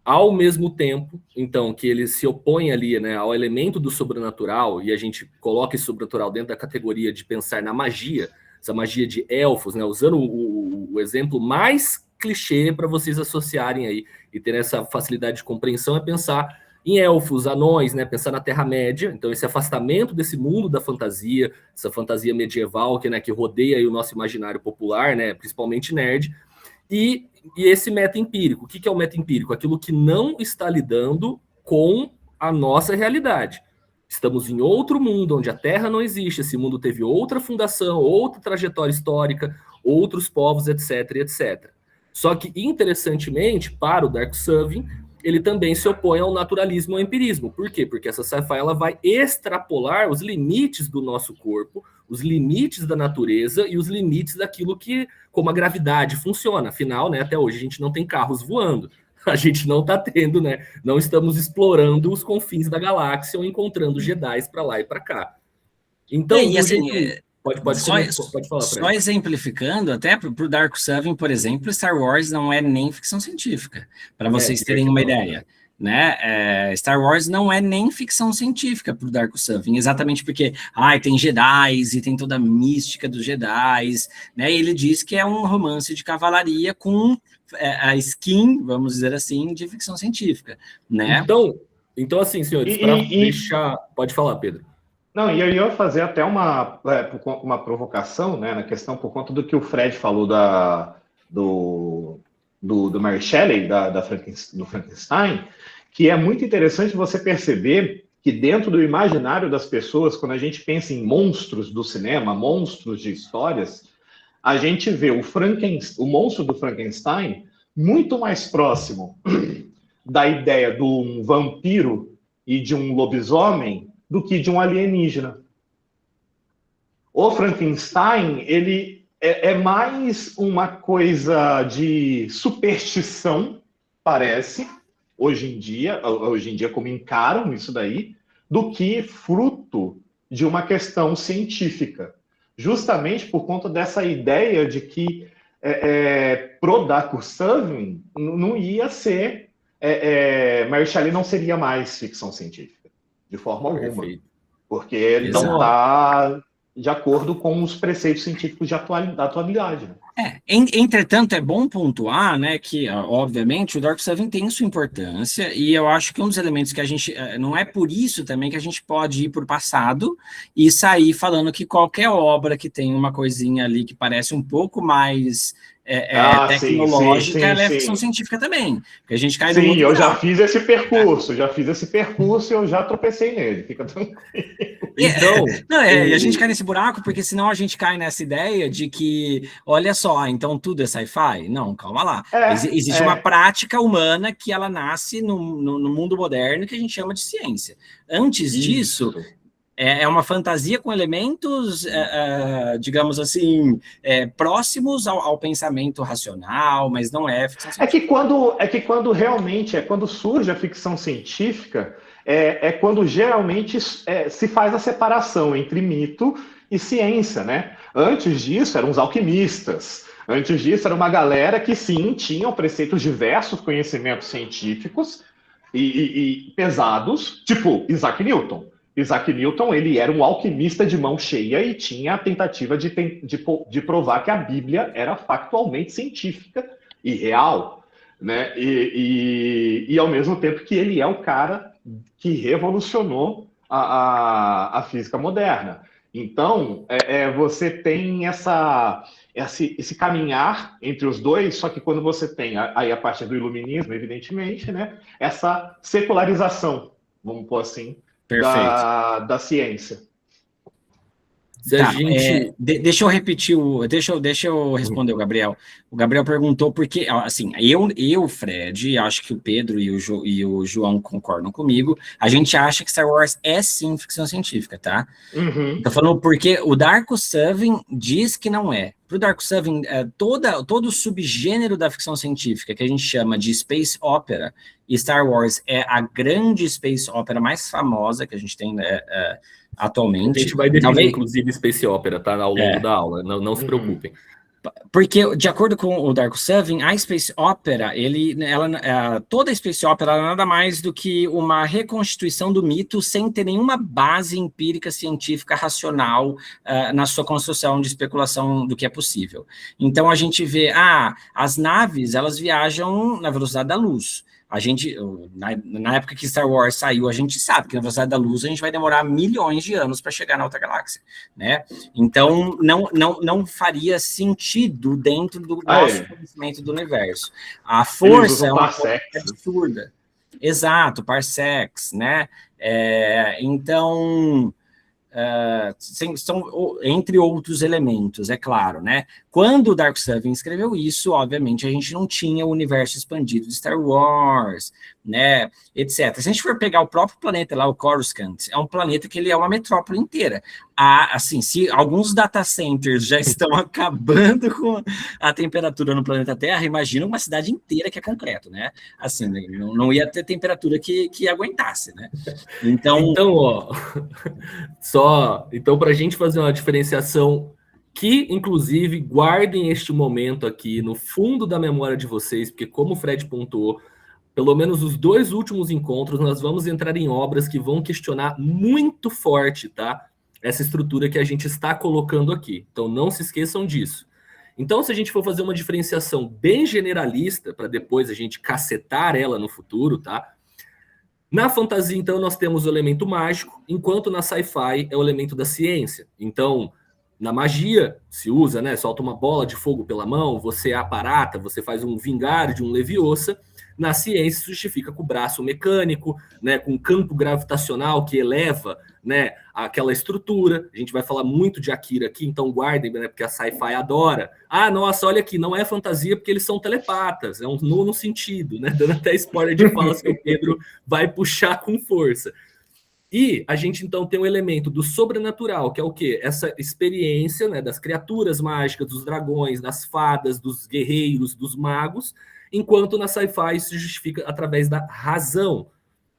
Ao mesmo tempo, então, que ele se opõe ali, né, ao elemento do sobrenatural, e a gente coloca esse sobrenatural dentro da categoria de pensar na magia, essa magia de elfos, né, usando o exemplo mais clichê para vocês associarem aí e ter essa facilidade de compreensão, é pensar em elfos, anões, né, pensar na Terra-média. Então, esse afastamento desse mundo da fantasia, essa fantasia medieval que rodeia aí o nosso imaginário popular, né, principalmente nerd, e esse meta-empírico. O que é o meta-empírico? Aquilo que não está lidando com a nossa realidade. Estamos em outro mundo, onde a Terra não existe, esse mundo teve outra fundação, outra trajetória histórica, outros povos, etc, etc. Só que, interessantemente, para o Dark Survey, ele também se opõe ao naturalismo e ao empirismo. Por quê? Porque essa sci-fi ela vai extrapolar os limites do nosso corpo, os limites da natureza e os limites daquilo que, como a gravidade funciona. Afinal, né, até hoje a gente não tem carros voando. A gente não está tendo, né? Não estamos explorando os confins da galáxia ou encontrando Jedis para lá e para cá. Então, pode falar, só exemplificando, até para o Dark Seven, por exemplo, Star Wars não é nem ficção científica, para vocês terem uma ideia. Né? Star Wars não é nem ficção científica para o Dark Seven, exatamente porque tem Jedis e tem toda a mística dos Jedis, né? E ele diz que é um romance de cavalaria com a skin, vamos dizer assim, de ficção científica, né? Então assim, senhores, para deixar... Pode falar, Pedro. Não, e eu ia fazer até uma provocação, né, na questão por conta do que o Fred falou do Mary Shelley, do Frankenstein, que é muito interessante você perceber que dentro do imaginário das pessoas, quando a gente pensa em monstros do cinema, monstros de histórias, a gente vê o monstro do Frankenstein muito mais próximo da ideia de um vampiro e de um lobisomem do que de um alienígena. O Frankenstein, ele é mais uma coisa de superstição, parece, hoje em dia como encaram isso daí, do que fruto de uma questão científica. Justamente por conta dessa ideia de que pro Dark Survey não ia ser... Mary Shelley não seria mais ficção científica, de forma alguma. Perfeito. Porque ele não está de acordo com os preceitos científicos da atualidade. Né? Entretanto, é bom pontuar, né, que, obviamente, o Dark Seven tem sua importância, e eu acho que um dos elementos que a gente... Não é por isso também que a gente pode ir para o passado e sair falando que qualquer obra que tem uma coisinha ali que parece um pouco mais... tecnológica, ela é ficção científica também. Porque a gente cai no eu já fiz esse percurso, e eu já tropecei nele, fica tranquilo. Então, e a gente cai nesse buraco, porque senão a gente cai nessa ideia de que, olha só, então tudo é sci-fi? Não, calma lá. Existe uma prática humana que ela nasce no mundo moderno que a gente chama de ciência. Antes disso... É uma fantasia com elementos, digamos assim, próximos ao pensamento racional, mas não é ficção científica. Quando surge a ficção científica, quando geralmente se faz a separação entre mito e ciência, né? Antes disso, eram os alquimistas. Antes disso, era uma galera que, sim, tinham preceitos diversos conhecimentos científicos e pesados, tipo Isaac Newton. Isaac Newton, ele era um alquimista de mão cheia e tinha a tentativa de provar que a Bíblia era factualmente científica e real, né? E ao mesmo tempo que ele é o cara que revolucionou a física moderna. Então, você tem esse caminhar entre os dois, só que quando você tem, aí a partir do iluminismo, evidentemente, né, essa secularização, vamos pôr assim, Perfeito. da ciência. Se a gente... deixa eu repetir, deixa eu responder o Gabriel. O Gabriel perguntou porque, assim, Fred, acho que o Pedro e o João concordam comigo, a gente acha que Star Wars é sim ficção científica, tá? Uhum. Tô falando porque o Darko Seven diz que não é. Pro Darko Seven, todo o subgênero da ficção científica que a gente chama de space opera, e Star Wars é a grande space opera mais famosa que a gente tem atualmente. A gente vai definir, inclusive, Space Opera, tá? Ao longo da aula, não se preocupem. Porque, de acordo com o Darko Seven, a Space Opera, toda a Space Opera é nada mais do que uma reconstituição do mito sem ter nenhuma base empírica, científica, racional na sua construção de especulação do que é possível. Então, a gente vê, as naves, elas viajam na velocidade da luz. A gente, na época que Star Wars saiu, a gente sabe que na velocidade da luz a gente vai demorar milhões de anos para chegar na outra galáxia, né? Então, não faria sentido dentro do nosso conhecimento do universo. A força é uma coisa absurda. Exato, parsecs, né? Então... são entre outros elementos, é claro, né? Quando o Darko Seven escreveu isso, obviamente a gente não tinha o universo expandido de Star Wars, né, etc. Se a gente for pegar o próprio planeta lá, o Coruscant, é um planeta que ele é uma metrópole inteira. Assim, se alguns data centers já estão acabando com a temperatura no planeta Terra, imagina uma cidade inteira que é concreto, né? Assim, não ia ter temperatura que aguentasse, né? Então Então, para a gente fazer uma diferenciação que, inclusive, guardem este momento aqui no fundo da memória de vocês, porque como o Fred pontuou, pelo menos os 2 últimos encontros, nós vamos entrar em obras que vão questionar muito forte, tá? Essa estrutura que a gente está colocando aqui. Então, não se esqueçam disso. Então, se a gente for fazer uma diferenciação bem generalista, para depois a gente cacetar ela no futuro, tá? Na fantasia, então, nós temos o elemento mágico, enquanto na sci-fi é o elemento da ciência. Então, na magia, se usa, né? Solta uma bola de fogo pela mão, você aparata, você faz um Wingardium, um Leviosa. Na ciência, se justifica com o braço mecânico, né? Com o campo gravitacional que eleva, né? Aquela estrutura. A gente vai falar muito de Akira aqui, então guardem, né? Porque a sci-fi adora. Nossa, olha aqui, não é fantasia porque eles são telepatas. É um nono sentido, né? Dando até spoiler de falas que o Pedro vai puxar com força. E a gente, então, tem um elemento do sobrenatural, que é o quê? Essa experiência, né, das criaturas mágicas, dos dragões, das fadas, dos guerreiros, dos magos, enquanto na sci-fi se justifica através da razão,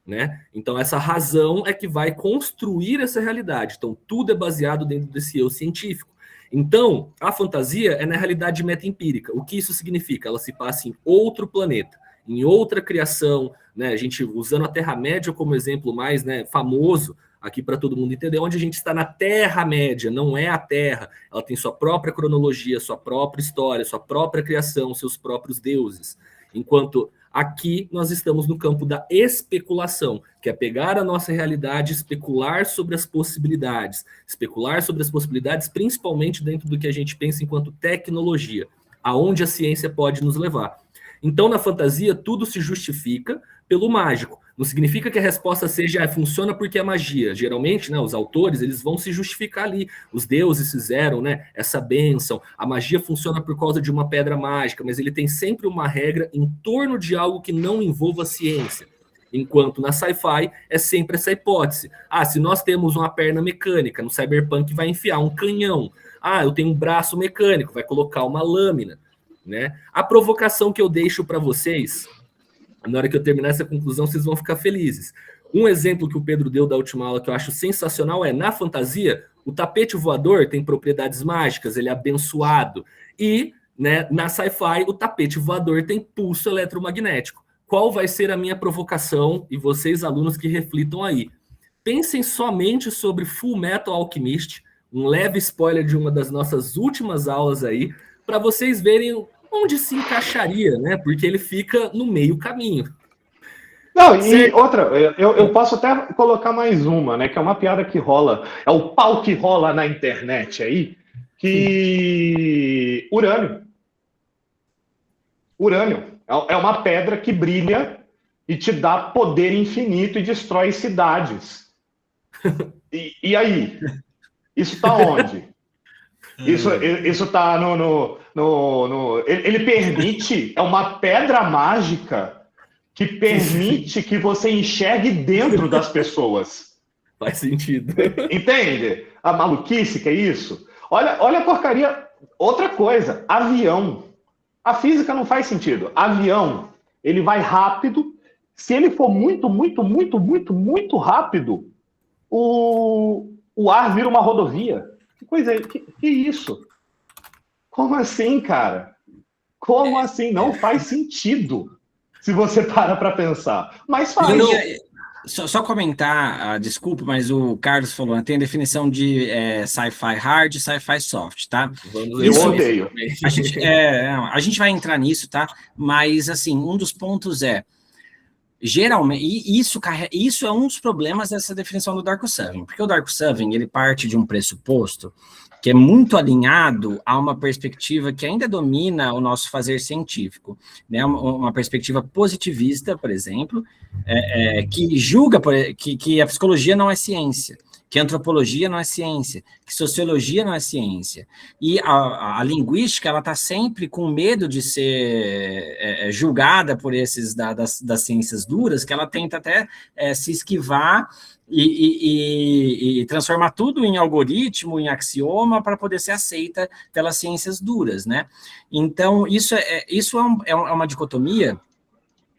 né? Então, essa razão é que vai construir essa realidade. Então, tudo é baseado dentro desse eu científico. Então, a fantasia é, na realidade, meta-empírica. O que isso significa? Ela se passa em outro planeta, em outra criação, né? A gente usando a Terra-média como exemplo mais, né, famoso aqui para todo mundo entender, onde a gente está na Terra-média, não é a Terra. Ela tem sua própria cronologia, sua própria história, sua própria criação, seus próprios deuses. Enquanto aqui nós estamos no campo da especulação, que é pegar a nossa realidade, especular sobre as possibilidades, principalmente dentro do que a gente pensa enquanto tecnologia, aonde a ciência pode nos levar. Então, na fantasia, tudo se justifica pelo mágico. Não significa que a resposta seja funciona porque é magia. Geralmente, né, os autores eles vão se justificar ali. Os deuses fizeram, né, essa bênção. A magia funciona por causa de uma pedra mágica, mas ele tem sempre uma regra em torno de algo que não envolva ciência. Enquanto na sci-fi é sempre essa hipótese. Se nós temos uma perna mecânica, no cyberpunk vai enfiar um canhão. Eu tenho um braço mecânico, vai colocar uma lâmina. Né? A provocação que eu deixo para vocês, na hora que eu terminar essa conclusão, vocês vão ficar felizes. Um exemplo que o Pedro deu da última aula que eu acho sensacional é, na fantasia, o tapete voador tem propriedades mágicas, ele é abençoado. E né? Na sci-fi, o tapete voador tem pulso eletromagnético. Qual vai ser a minha provocação? E vocês, alunos, que reflitam aí. Pensem somente sobre Full Metal Alchemist, um leve spoiler de uma das nossas últimas aulas aí, para vocês verem onde se encaixaria, né? Porque ele fica no meio caminho. Não, e outra, eu posso até colocar mais uma, né? Que é uma piada que rola, é o pau que rola na internet aí, que urânio é uma pedra que brilha e te dá poder infinito e destrói cidades. E aí? Isso está onde? Isso está ele permite, é uma pedra mágica que permite que você enxergue dentro das pessoas. Faz sentido. Entende? A maluquice que é isso? Olha a porcaria. Outra coisa, avião. A física não faz sentido. Avião, ele vai rápido. Se ele for muito rápido, o ar vira uma rodovia. Que coisa é? Que isso? Como assim, cara? Como assim? Não faz sentido. Se você para pensar. Mas faz. Só comentar, desculpa, mas o Carlos falou, né, tem a definição de sci-fi hard e sci-fi soft, tá? Eu odeio. A gente vai entrar nisso, tá? Mas, assim, um dos pontos geralmente, e isso é um dos problemas dessa definição do Darko Seven, porque o Darko Seven, ele parte de um pressuposto que é muito alinhado a uma perspectiva que ainda domina o nosso fazer científico, né? Uma perspectiva positivista, por exemplo, que julga que a psicologia não é ciência, que a antropologia não é ciência, que sociologia não é ciência. E a linguística, ela está sempre com medo de ser julgada por esses das ciências duras, que ela tenta até se esquivar e transformar tudo em algoritmo, em axioma, para poder ser aceita pelas ciências duras, né? Então, isso é uma dicotomia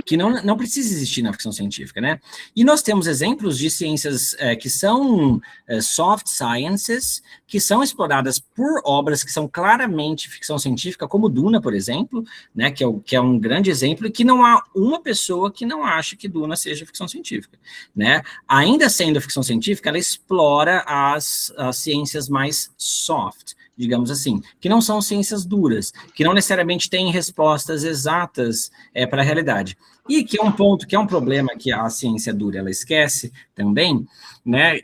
que não precisa existir na ficção científica, né? E nós temos exemplos de ciências que são soft sciences, que são exploradas por obras que são claramente ficção científica, como Duna, por exemplo, né? Que é um grande exemplo, e que não há uma pessoa que não ache que Duna seja ficção científica, né? Ainda sendo ficção científica, ela explora as ciências mais soft, digamos assim, que não são ciências duras, que não necessariamente têm respostas exatas para a realidade. E que é um ponto, que é um problema que a ciência dura ela esquece também, né?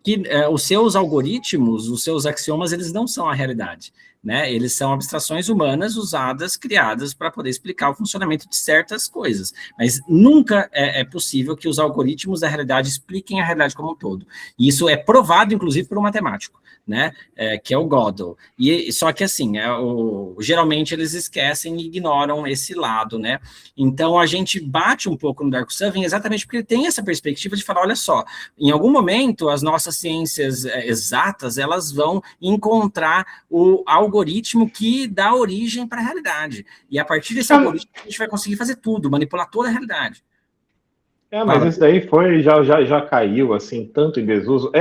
Que os seus algoritmos, os seus axiomas, eles não são a realidade, né? Eles são abstrações humanas usadas, criadas para poder explicar o funcionamento de certas coisas, mas nunca é possível que os algoritmos da realidade expliquem a realidade como um todo. E isso é provado, inclusive, por um matemático, né, que é o Gödel. Só que, assim, geralmente eles esquecem e ignoram esse lado, né? Então, a gente bate um pouco no Darko Seven exatamente porque ele tem essa perspectiva de falar, olha só, em algum momento, as nossas ciências exatas, elas vão encontrar o algoritmo que dá origem para a realidade. E, a partir desse algoritmo, a gente vai conseguir fazer tudo, manipular toda a realidade. Mas isso daí já caiu, assim, tanto em desuso.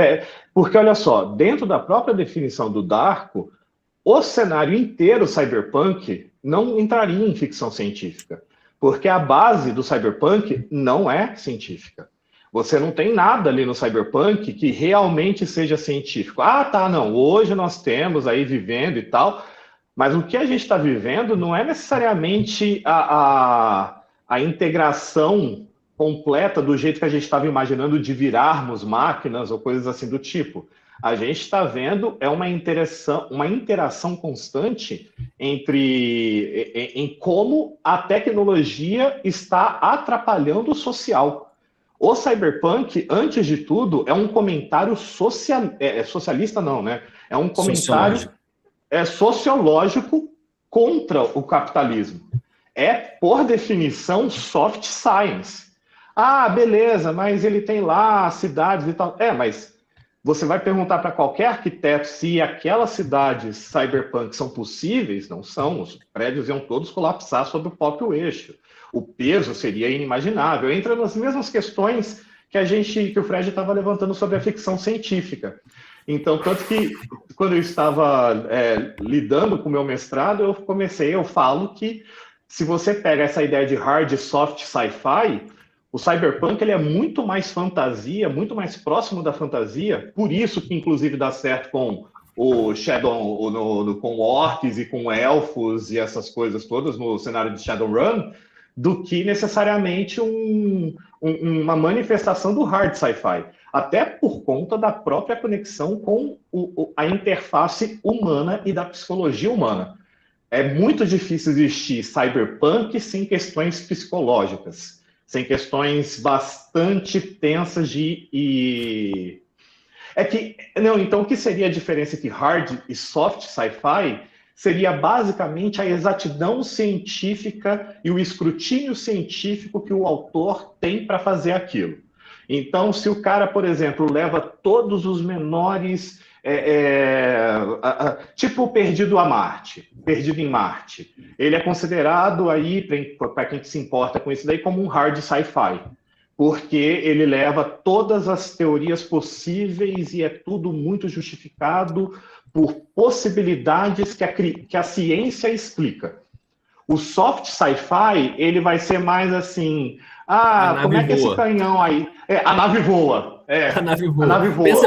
Porque, olha só, dentro da própria definição do Darko, o cenário inteiro cyberpunk não entraria em ficção científica. Porque a base do cyberpunk não é científica. Você não tem nada ali no cyberpunk que realmente seja científico. Não, hoje nós temos aí vivendo e tal, mas o que a gente está vivendo não é necessariamente a integração completa do jeito que a gente estava imaginando de virarmos máquinas ou coisas assim do tipo. A gente está vendo uma interação constante em como a tecnologia está atrapalhando o social. O cyberpunk, antes de tudo, é um comentário socialista, não, né? É um comentário sociológico contra o capitalismo. É, por definição, soft science. Beleza, mas ele tem lá cidades e tal. Mas você vai perguntar para qualquer arquiteto se aquelas cidades cyberpunk são possíveis? Não são. Os prédios iam todos colapsar sobre o próprio eixo. O peso seria inimaginável. Entra nas mesmas questões que o Fred estava levantando sobre a ficção científica. Então, tanto que quando eu estava lidando com o meu mestrado, eu falo que se você pega essa ideia de hard e soft sci-fi, o cyberpunk ele é muito mais fantasia, muito mais próximo da fantasia, por isso que inclusive dá certo com o Shadow, com orcs e com elfos e essas coisas todas no cenário de Shadowrun, do que necessariamente uma manifestação do hard sci-fi. Até por conta da própria conexão com a interface humana e da psicologia humana. É muito difícil existir cyberpunk sem questões psicológicas, sem questões bastante tensas então, o que seria a diferença entre hard e soft sci-fi seria basicamente a exatidão científica e o escrutínio científico que o autor tem para fazer aquilo. Então, se o cara, por exemplo, leva todos os menores, tipo Perdido em Marte, ele é considerado aí, para quem se importa com isso daí, como um hard sci-fi, porque ele leva todas as teorias possíveis e é tudo muito justificado por possibilidades que a ciência explica. O soft sci-fi, ele vai ser mais assim, como é que esse canhão aí... a nave voa. A nave voa. A nave voa. Pensa,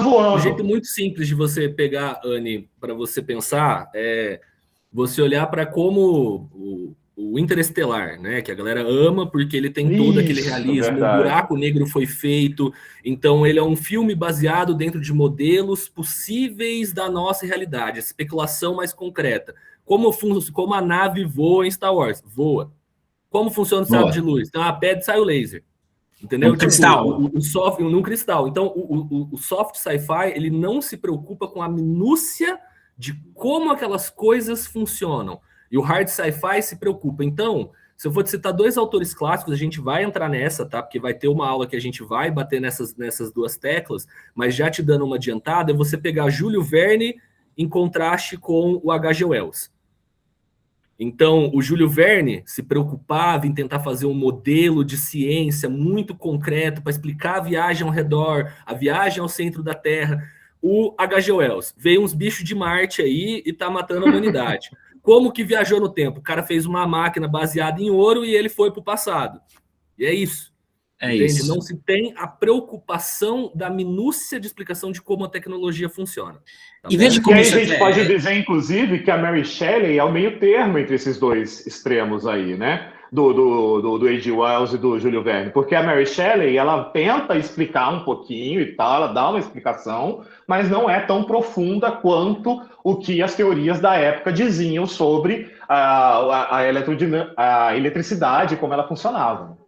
voando. Um jeito muito simples de você pegar, Anne, para você pensar, você olhar para como o Interestelar, né, que a galera ama porque ele tem todo aquele realismo, verdade. O buraco negro foi feito, então ele é um filme baseado dentro de modelos possíveis da nossa realidade, especulação mais concreta. Como a nave voa em Star Wars? Voa. Como funciona o sabre de luz? Então a pedra sai o laser. Entendeu? Um cristal. O soft, num cristal. Então o soft sci-fi ele não se preocupa com a minúcia de como aquelas coisas funcionam. E o hard sci-fi se preocupa. Então, se eu for te citar 2 autores clássicos, a gente vai entrar nessa, tá? Porque vai ter uma aula que a gente vai bater nessas 2 teclas, mas já te dando uma adiantada, é você pegar Júlio Verne em contraste com o H.G. Wells. Então, o Júlio Verne se preocupava em tentar fazer um modelo de ciência muito concreto para explicar a viagem ao redor, a viagem ao centro da Terra. O H.G. Wells veio uns bichos de Marte aí e tá matando a humanidade. Como que viajou no tempo? O cara fez uma máquina baseada em ouro e ele foi para o passado. E é isso. Entende? Isso. Não se tem a preocupação da minúcia de explicação de como a tecnologia funciona. Tá E veja como aí a isso gente pode dizer, inclusive, que a Mary Shelley é o meio termo entre esses 2 extremos aí, né? Do A.G. Wells e do Júlio Verne. Porque a Mary Shelley, ela tenta explicar um pouquinho e tal, ela dá uma explicação, mas não é tão profunda quanto o que as teorias da época diziam sobre a eletricidade, como ela funcionava.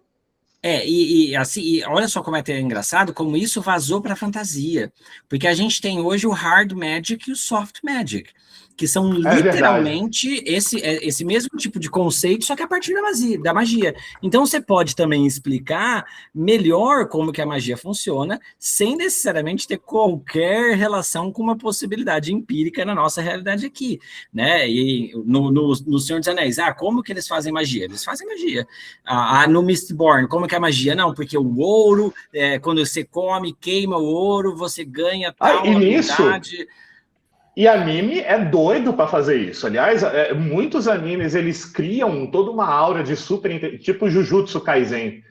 Assim, olha só como é engraçado, como isso vazou para a fantasia. Porque a gente tem hoje o hard magic e o soft magic, que são literalmente esse mesmo tipo de conceito, só que a partir da magia. Então você pode também explicar melhor como que a magia funciona, sem necessariamente ter qualquer relação com uma possibilidade empírica na nossa realidade aqui, né? E no Senhor dos Anéis, como que eles fazem magia? Eles fazem magia. No Mistborn, como que é a magia? Não, porque o ouro, quando você come, queima o ouro, você ganha tal habilidade. E anime é doido para fazer isso. Aliás, muitos animes eles criam toda uma aura de tipo Jujutsu Kaisen.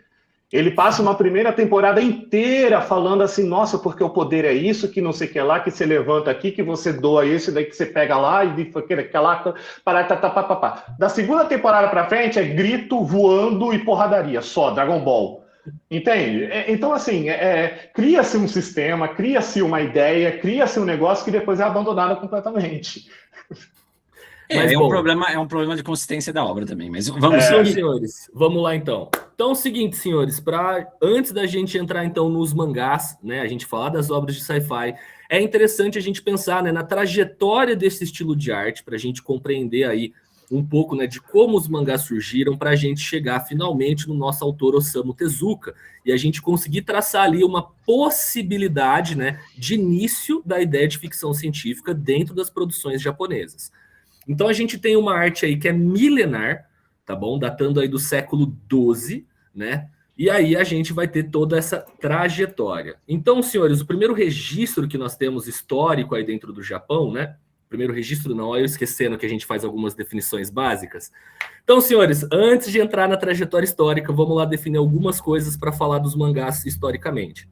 Ele passa uma primeira temporada inteira falando assim, nossa, porque o poder é isso, que não sei o que lá, que você levanta aqui, que você doa isso, daí que você pega lá e da segunda temporada para frente é grito, voando e porradaria, só Dragon Ball. Entende? Então, assim, cria-se um sistema, cria-se uma ideia, cria-se um negócio que depois é abandonado completamente. É um problema de consistência da obra também, mas vamos senhores, vamos lá então. Então é o seguinte, senhores, antes da gente entrar então nos mangás, né, a gente falar das obras de sci-fi, é interessante a gente pensar, né, na trajetória desse estilo de arte, para a gente compreender aí um pouco, né, de como os mangás surgiram para a gente chegar finalmente no nosso autor Osamu Tezuka e a gente conseguir traçar ali uma possibilidade, né, de início da ideia de ficção científica dentro das produções japonesas. Então a gente tem uma arte aí que é milenar, tá bom? Datando aí do século XII, né? E aí a gente vai ter toda essa trajetória. Então, senhores, o primeiro registro que nós temos histórico aí dentro do Japão, né? Primeiro registro não, olha eu esquecendo que a gente faz algumas definições básicas. Então, senhores, antes de entrar na trajetória histórica, vamos lá definir algumas coisas para falar dos mangás historicamente.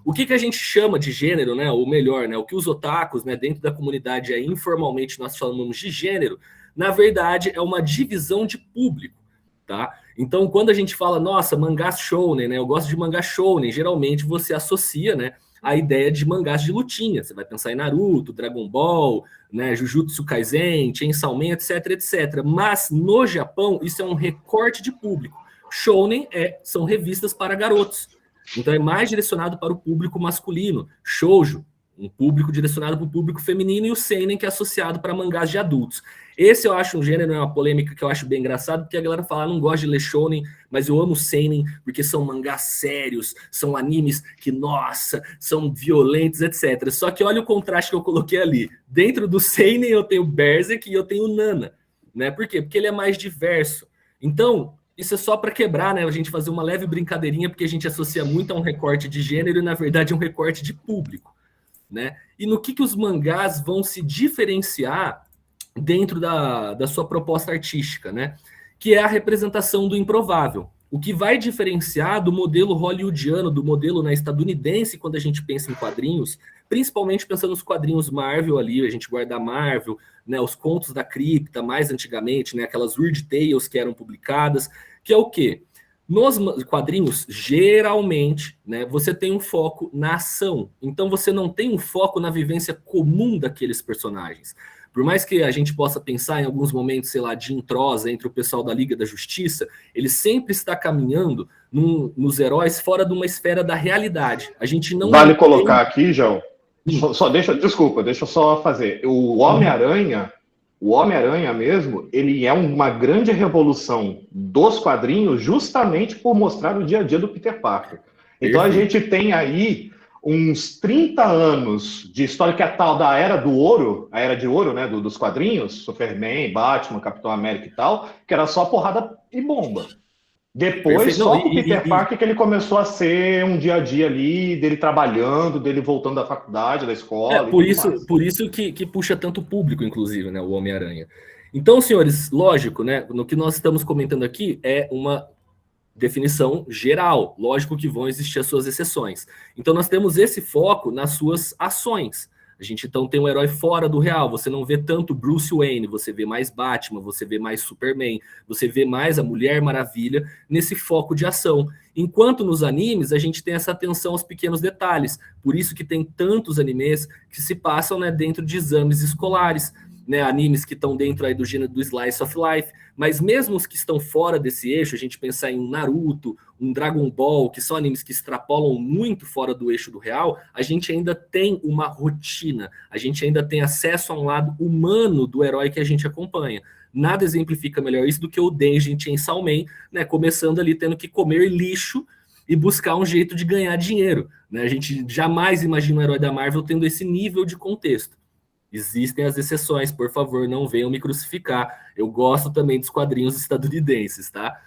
O que a gente chama de gênero, né? Ou melhor, né? O que os otakus, né, dentro da comunidade aí, informalmente nós chamamos de gênero, na verdade é uma divisão de público, tá? Então, quando a gente fala, nossa, mangás shounen, né? Eu gosto de mangá shounen, geralmente você associa, né, a ideia de mangás de lutinha. Você vai pensar em Naruto, Dragon Ball, né, Jujutsu Kaisen, Chainsaw Man, etc, etc. Mas no Japão, isso é um recorte de público. Shounen são revistas para garotos. Então é mais direcionado para o público masculino. Shoujo, um público direcionado para o público feminino, e o seinen, que é associado para mangás de adultos. Esse eu acho um gênero, é uma polêmica que eu acho bem engraçado, porque a galera fala, não gosto de ler shounen, mas eu amo seinen, porque são mangás sérios, são animes que, nossa, são violentos, etc. Só que olha o contraste que eu coloquei ali. Dentro do seinen eu tenho Berserk e eu tenho Nana, né? Por quê? Porque ele é mais diverso. Então, isso é só para quebrar, né? A gente fazer uma leve brincadeirinha, porque a gente associa muito a um recorte de gênero e, na verdade, é um recorte de público, né? E no que os mangás vão se diferenciar dentro da sua proposta artística, né? Que é a representação do improvável. O que vai diferenciar do modelo hollywoodiano, do modelo, né, estadunidense, quando a gente pensa em quadrinhos, principalmente pensando nos quadrinhos Marvel ali, a gente guarda Marvel, né, os contos da cripta, mais antigamente, né, aquelas Weird Tales que eram publicadas, que é o quê? Nos quadrinhos, geralmente, né, você tem um foco na ação. Então você não tem um foco na vivência comum daqueles personagens. Por mais que a gente possa pensar em alguns momentos, sei lá, de entrosa entre o pessoal da Liga da Justiça, ele sempre está caminhando nos heróis fora de uma esfera da realidade. A gente não vale colocar aqui, João, desculpa, deixa eu só fazer. O Homem-Aranha mesmo, ele é uma grande revolução dos quadrinhos justamente por mostrar o dia a dia do Peter Parker. Então a gente tem aí uns 30 anos de história, que é a tal da Era do Ouro, a Era de Ouro, né, dos quadrinhos, Superman, Batman, Capitão América e tal, que era só porrada e bomba. Depois, só com o Peter Parker que ele começou a ser um dia a dia ali, dele trabalhando, dele voltando da faculdade, da escola. Por isso que puxa tanto público, inclusive, né, o Homem-Aranha. Então, senhores, lógico, né, no que nós estamos comentando aqui é uma definição geral. Lógico que vão existir as suas exceções. Então, nós temos esse foco nas suas ações. A gente, então, tem um herói fora do real. Você não vê tanto Bruce Wayne, você vê mais Batman, você vê mais Superman, você vê mais a Mulher Maravilha nesse foco de ação. Enquanto nos animes, a gente tem essa atenção aos pequenos detalhes. Por isso que tem tantos animes que se passam, né, dentro de exames escolares, né, animes que estão dentro aí do gênero do Slice of Life, mas mesmo os que estão fora desse eixo, a gente pensar em um Naruto, um Dragon Ball, que são animes que extrapolam muito fora do eixo do real, a gente ainda tem uma rotina, a gente ainda tem acesso a um lado humano do herói que a gente acompanha. Nada exemplifica melhor isso do que o Denji em Chainsaw Man, né, começando ali tendo que comer lixo e buscar um jeito de ganhar dinheiro, né? A gente jamais imagina um herói da Marvel tendo esse nível de contexto. Existem as exceções, por favor, não venham me crucificar. Eu gosto também dos quadrinhos estadunidenses, tá?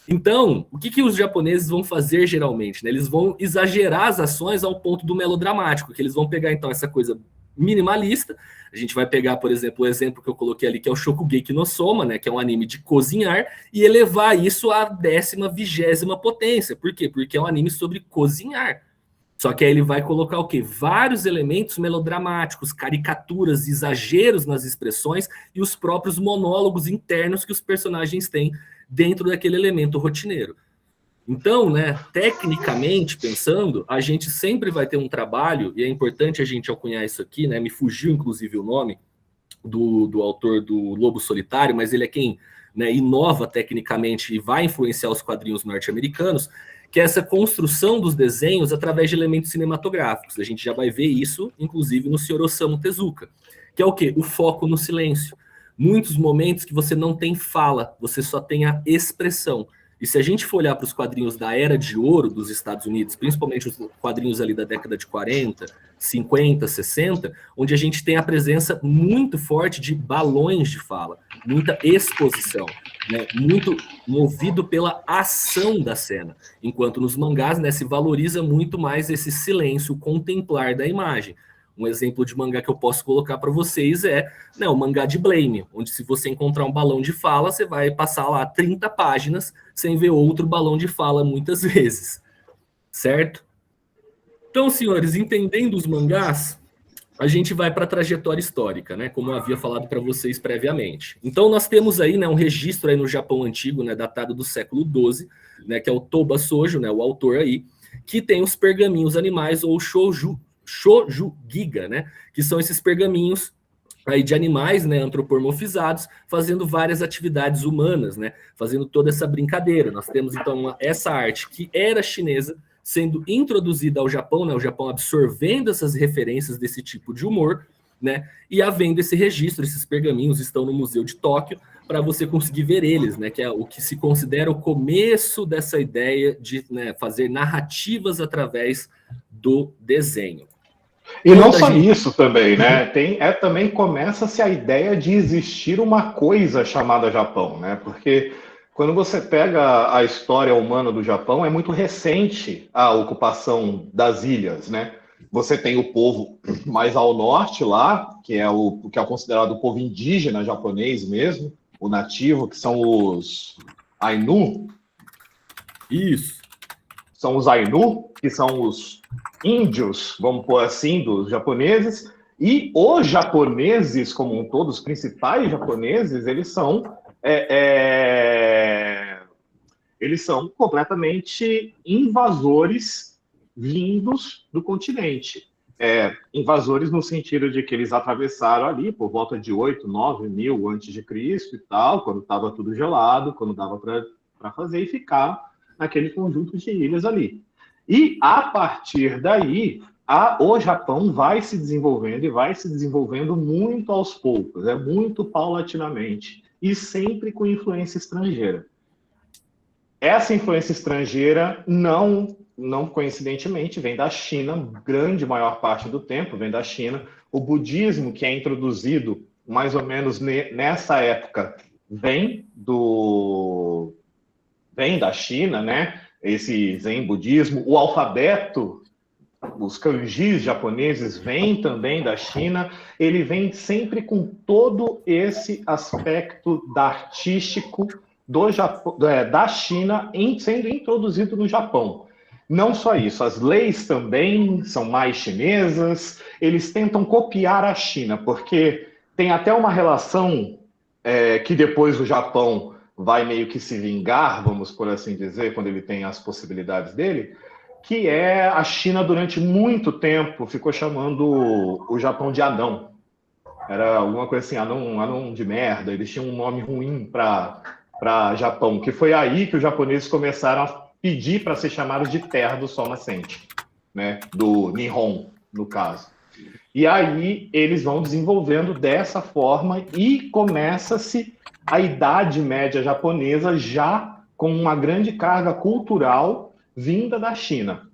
Então, o que os japoneses vão fazer geralmente, né? Eles vão exagerar as ações ao ponto do melodramático, que eles vão pegar, então, essa coisa minimalista. A gente vai pegar, por exemplo, o exemplo que eu coloquei ali, que é o Shokugeki no Soma, né? Que é um anime de cozinhar, e elevar isso à 10ª, 20ª potência. Por quê? Porque é um anime sobre cozinhar. Só que aí ele vai colocar o quê? Vários elementos melodramáticos, caricaturas, exageros nas expressões e os próprios monólogos internos que os personagens têm dentro daquele elemento rotineiro. Então, né, tecnicamente pensando, a gente sempre vai ter um trabalho, e é importante a gente alcunhar isso aqui, né? Me fugiu, inclusive, o nome do autor do Lobo Solitário, mas ele é quem, né, inova tecnicamente e vai influenciar os quadrinhos norte-americanos, que é essa construção dos desenhos através de elementos cinematográficos. A gente já vai ver isso, inclusive, no Sr. Osamu Tezuka, que é o quê? O foco no silêncio. Muitos momentos que você não tem fala, você só tem a expressão. E se a gente for olhar para os quadrinhos da Era de Ouro dos Estados Unidos, principalmente os quadrinhos ali da década de 40, 50, 60, onde a gente tem a presença muito forte de balões de fala, muita exposição, né? Muito movido pela ação da cena, enquanto nos mangás, né, se valoriza muito mais esse silêncio, contemplar da imagem. Um exemplo de mangá que eu posso colocar para vocês é, né, o mangá de Blame, onde se você encontrar um balão de fala, você vai passar lá 30 páginas sem ver outro balão de fala muitas vezes, certo? Então, senhores, entendendo os mangás, a gente vai para a trajetória histórica, né, como eu havia falado para vocês previamente. Então, nós temos aí, né, um registro aí no Japão antigo, né, datado do século XII, né, que é o Toba Sojo, né, o autor aí, que tem os pergaminhos animais ou Shojugiga, né? Que são esses pergaminhos aí de animais, né, antropomorfizados, fazendo várias atividades humanas, né? Fazendo toda essa brincadeira. Nós temos então essa arte que era chinesa sendo introduzida ao Japão, né? O Japão absorvendo essas referências desse tipo de humor, né? E havendo esse registro, esses pergaminhos estão no Museu de Tóquio para você conseguir ver eles, né? Que é o que se considera o começo dessa ideia de, né, fazer narrativas através do desenho. E não só isso também, né? Também começa-se a ideia de existir uma coisa chamada Japão, né? Porque quando você pega a história humana do Japão, é muito recente a ocupação das ilhas, né? Você tem o povo mais ao norte lá, que é considerado o povo indígena japonês mesmo, o nativo, que são os Ainu. Isso. São os Ainu, que são os índios, vamos pôr assim, dos japoneses, e os japoneses como um todo, os principais japoneses, eles são completamente invasores vindos do continente. Invasores no sentido de que eles atravessaram ali por volta de 8, 9 mil antes de Cristo e tal, quando estava tudo gelado, quando dava para fazer, e ficar naquele conjunto de ilhas ali. E, a partir daí, o Japão vai se desenvolvendo e vai se desenvolvendo muito aos poucos, muito paulatinamente, e sempre com influência estrangeira. Essa influência estrangeira, não coincidentemente, vem da China, grande maior parte do tempo vem da China. O budismo, que é introduzido mais ou menos nessa época, vem da China, né? Esse Zen budismo. O alfabeto, os kanjis japoneses, vêm também da China. Ele vem sempre com todo esse aspecto artístico da China sendo introduzido no Japão. Não só isso, as leis também são mais chinesas. Eles tentam copiar a China, porque tem até uma relação que depois o Japão vai meio que se vingar, vamos por assim dizer, quando ele tem as possibilidades dele, que é a China durante muito tempo ficou chamando o Japão de anão. Era alguma coisa assim, anão de merda, eles tinham um nome ruim para Japão, que foi aí que os japoneses começaram a pedir para ser chamados de terra do sol nascente, né? Do Nihon, no caso. E aí eles vão desenvolvendo dessa forma e começa-se a Idade Média japonesa já com uma grande carga cultural vinda da China.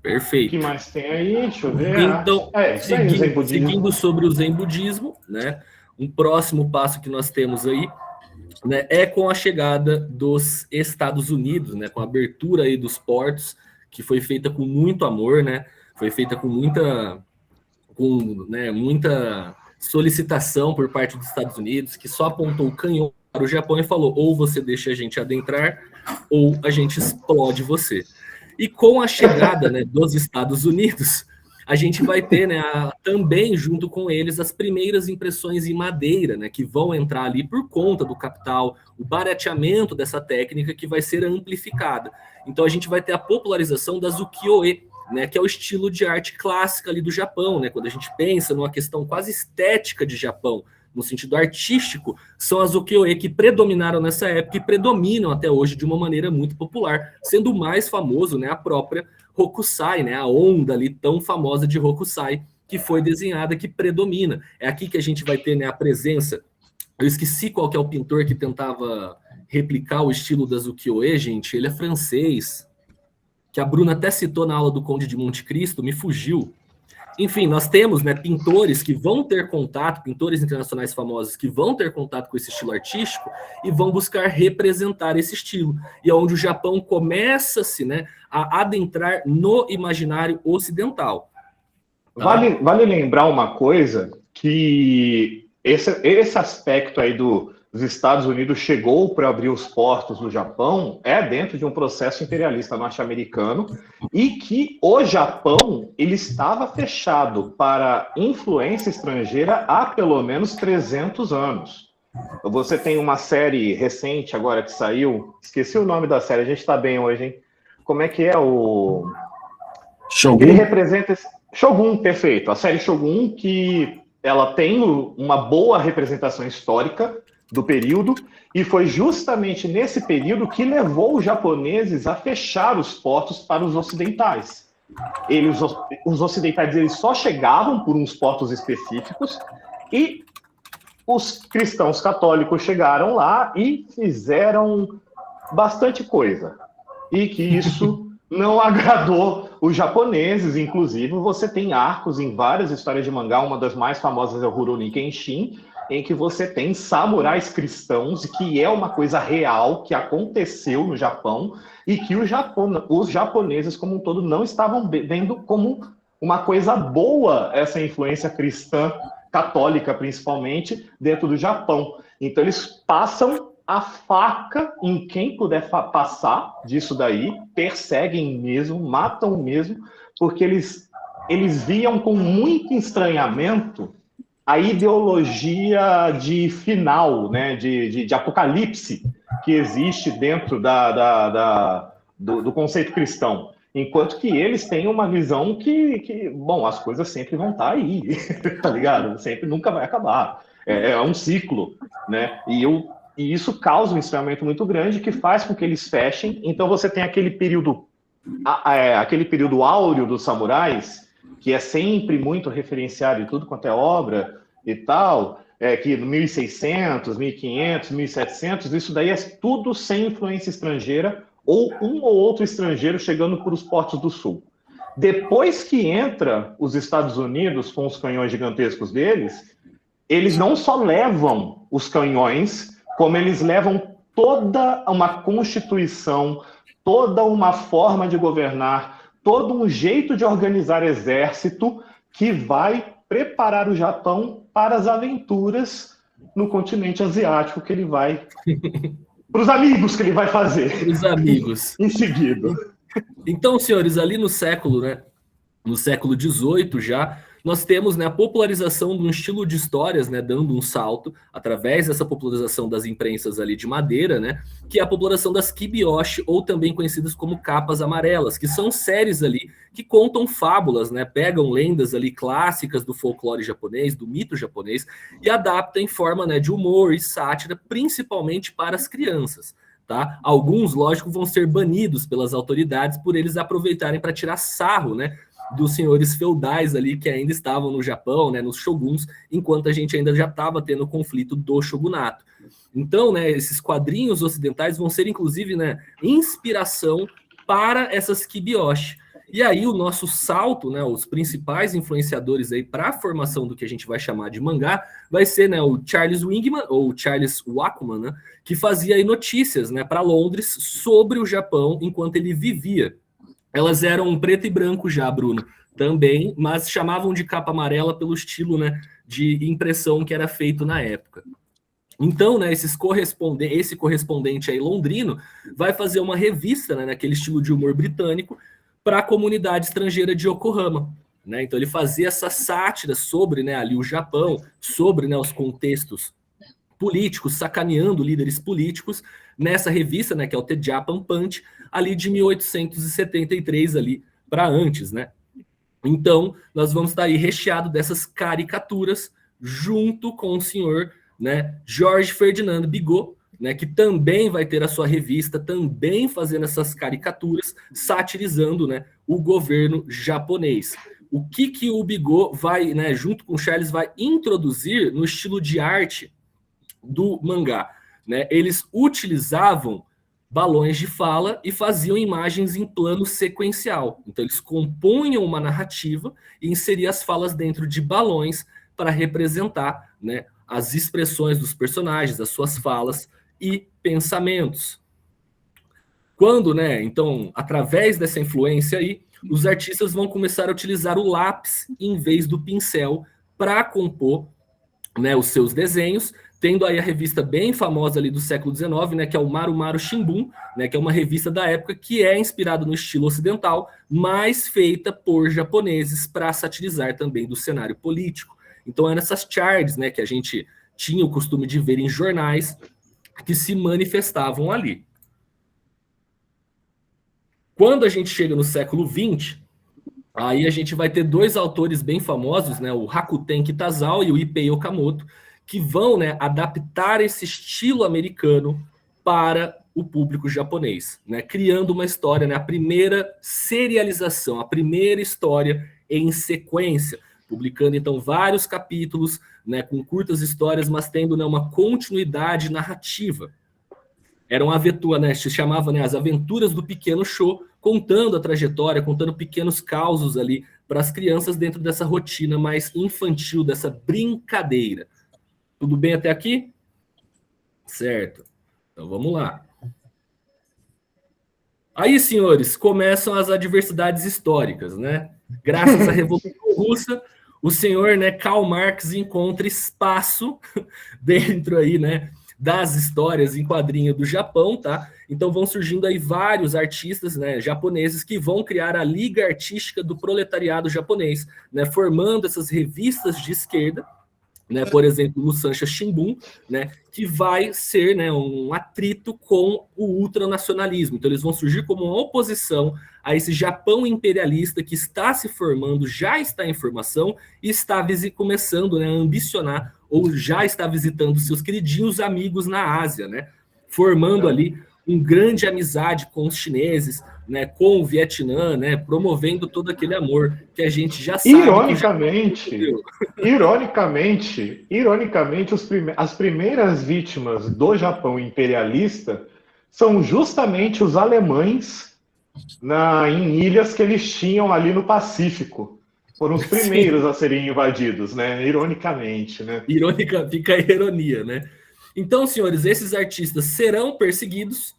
Perfeito. O que mais tem aí? Deixa eu ver. Então, seguindo sobre o Zen budismo, né? Um próximo passo que nós temos aí, né, é com a chegada dos Estados Unidos, né? Com a abertura aí dos portos, que foi feita com muito amor, né? Foi feita com muita solicitação por parte dos Estados Unidos, que só apontou o canhão para o Japão e falou: ou você deixa a gente adentrar, ou a gente explode você. E com a chegada, né, dos Estados Unidos, a gente vai ter, né, também junto com eles as primeiras impressões em madeira, né, que vão entrar ali por conta do capital, o barateamento dessa técnica que vai ser amplificada. Então a gente vai ter a popularização das ukiyo-e, né, que é o estilo de arte clássica ali do Japão, né? Quando a gente pensa numa questão quase estética de Japão, no sentido artístico, são as ukiyo-e que predominaram nessa época e predominam até hoje de uma maneira muito popular, sendo o mais famoso, né, a própria Hokusai, né, a onda ali tão famosa de Hokusai, que foi desenhada, que predomina. É aqui que a gente vai ter, né, a presença Eu esqueci qual que é o pintor que tentava replicar o estilo das ukiyo-e, gente. Ele é francês, que a Bruna até citou na aula do Conde de Monte Cristo, me fugiu. Enfim, nós temos, né, pintores que vão ter contato, pintores internacionais famosos que vão ter contato com esse estilo artístico e vão buscar representar esse estilo. E é onde o Japão começa-se, né, a adentrar no imaginário ocidental. Tá? Vale lembrar uma coisa, que esse aspecto aí dos Estados Unidos chegou para abrir os portos do Japão dentro de um processo imperialista norte-americano, e que o Japão ele estava fechado para influência estrangeira há pelo menos 300 anos. Você tem uma série recente agora que saiu, esqueci o nome da série, a gente está bem hoje, hein? Como é que é o... Shogun? Ele representa... Shogun, perfeito. A série Shogun, que ela tem uma boa representação histórica do período, e foi justamente nesse período que levou os japoneses a fechar os portos para os ocidentais. Os ocidentais eles só chegavam por uns portos específicos, e os cristãos católicos chegaram lá e fizeram bastante coisa. E que isso não agradou os japoneses. Inclusive, você tem arcos em várias histórias de mangá, uma das mais famosas é o Rurouni Kenshin, em que você tem samurais cristãos, que é uma coisa real, que aconteceu no Japão, e que os japoneses como um todo não estavam vendo como uma coisa boa essa influência cristã, católica principalmente, dentro do Japão. Então eles passam a faca em quem puder passar disso daí, perseguem mesmo, matam mesmo, porque eles viam com muito estranhamento a ideologia de final, né, de apocalipse que existe dentro do conceito cristão. Enquanto que eles têm uma visão que bom, as coisas sempre vão estar aí, tá ligado? Sempre, nunca vai acabar. É um ciclo, né? E isso causa um estranhamento muito grande que faz com que eles fechem. Então você tem aquele período áureo dos samurais, que é sempre muito referenciado em tudo quanto é obra e tal, que no 1600, 1500, 1700, isso daí é tudo sem influência estrangeira, ou um ou outro estrangeiro chegando por os portos do sul. Depois que entra os Estados Unidos com os canhões gigantescos deles, eles não só levam os canhões, como eles levam toda uma constituição, toda uma forma de governar, todo um jeito de organizar exército que vai preparar o Japão para as aventuras no continente asiático que ele vai... para os amigos que ele vai fazer. Para os amigos. Em seguida. Então, senhores, ali no século, né, no século XVIII já, nós temos, né, a popularização de um estilo de histórias, né, dando um salto através dessa popularização das imprensas ali de madeira, né, que é a popularização das kibiyoshi, ou também conhecidas como capas amarelas, que são séries ali que contam fábulas, né, pegam lendas ali clássicas do folclore japonês, do mito japonês, e adaptam em forma, né, de humor e sátira, principalmente para as crianças. Tá? Alguns, lógico, vão ser banidos pelas autoridades por eles aproveitarem para tirar sarro, né, dos senhores feudais ali que ainda estavam no Japão, né, nos shoguns, enquanto a gente ainda já estava tendo o conflito do shogunato. Então, né, esses quadrinhos ocidentais vão ser, inclusive, né, inspiração para essas kibiyoshi. E aí o nosso salto, né, os principais influenciadores aí para a formação do que a gente vai chamar de mangá, vai ser, né, o Charles Wingman, ou Charles Wachman, né, que fazia aí notícias, né, para Londres sobre o Japão enquanto ele vivia. Elas eram preto e branco já, Bruno, também, mas chamavam de capa amarela pelo estilo, né, de impressão que era feito na época. Então, né, esse correspondente aí londrino vai fazer uma revista, né, naquele estilo de humor britânico para a comunidade estrangeira de Yokohama. Né? Então ele fazia essa sátira sobre, né, ali o Japão, sobre, né, os contextos políticos, sacaneando líderes políticos, nessa revista, né, que é o The Japan Punch, ali de 1873 ali para antes, né? Então, nós vamos estar aí recheado dessas caricaturas junto com o senhor, né, Jorge Ferdinand Bigot, né, que também vai ter a sua revista, também fazendo essas caricaturas, satirizando, né, o governo japonês. O que o Bigot vai, né, junto com o Charles, vai introduzir no estilo de arte do mangá, né? Eles utilizavam balões de fala e faziam imagens em plano sequencial. Então, eles compunham uma narrativa e inseriam as falas dentro de balões para representar, né, as expressões dos personagens, as suas falas e pensamentos. Quando, né, então, através dessa influência aí, os artistas vão começar a utilizar o lápis em vez do pincel para compor, né, os seus desenhos, tendo aí a revista bem famosa ali do século XIX, né, que é o Maru Maru Shimbun, né, que é uma revista da época que é inspirada no estilo ocidental, mas feita por japoneses para satirizar também do cenário político. Então eram essas charts, né, que a gente tinha o costume de ver em jornais que se manifestavam ali. Quando a gente chega no século XX, aí a gente vai ter dois autores bem famosos, né, o Rakuten Kitazawa e o Ipei Okamoto, que vão, né, adaptar esse estilo americano para o público japonês, né, criando uma história, né, a primeira serialização, a primeira história em sequência, publicando então vários capítulos, né, com curtas histórias, mas tendo, né, uma continuidade narrativa. Era uma aventura, né, se chamava, né, As Aventuras do Pequeno Show, contando a trajetória, contando pequenos causos ali para as crianças dentro dessa rotina mais infantil, dessa brincadeira. Tudo bem até aqui? Certo. Então vamos lá. Aí, senhores, começam as adversidades históricas, né? Graças à Revolução Russa, o senhor, né, Karl Marx encontra espaço dentro aí, né, das histórias em quadrinho do Japão, tá? Então vão surgindo aí vários artistas, né, japoneses que vão criar a Liga Artística do Proletariado Japonês, né, formando essas revistas de esquerda, né, por exemplo, no Sancha Shimbun, né, que vai ser, né, um atrito com o ultranacionalismo. Então eles vão surgir como uma oposição a esse Japão imperialista que está se formando, já está em formação e está começando, né, a ambicionar ou já está visitando seus queridinhos amigos na Ásia, né, formando ali uma grande amizade com os chineses, né, com o Vietnã, né, promovendo todo aquele amor que a gente já sabe. Ironicamente, as primeiras vítimas do Japão imperialista são justamente os alemães em ilhas que eles tinham ali no Pacífico. Foram os primeiros a serem invadidos, né? Ironicamente, né? Fica a ironia, né? Então, senhores, esses artistas serão perseguidos,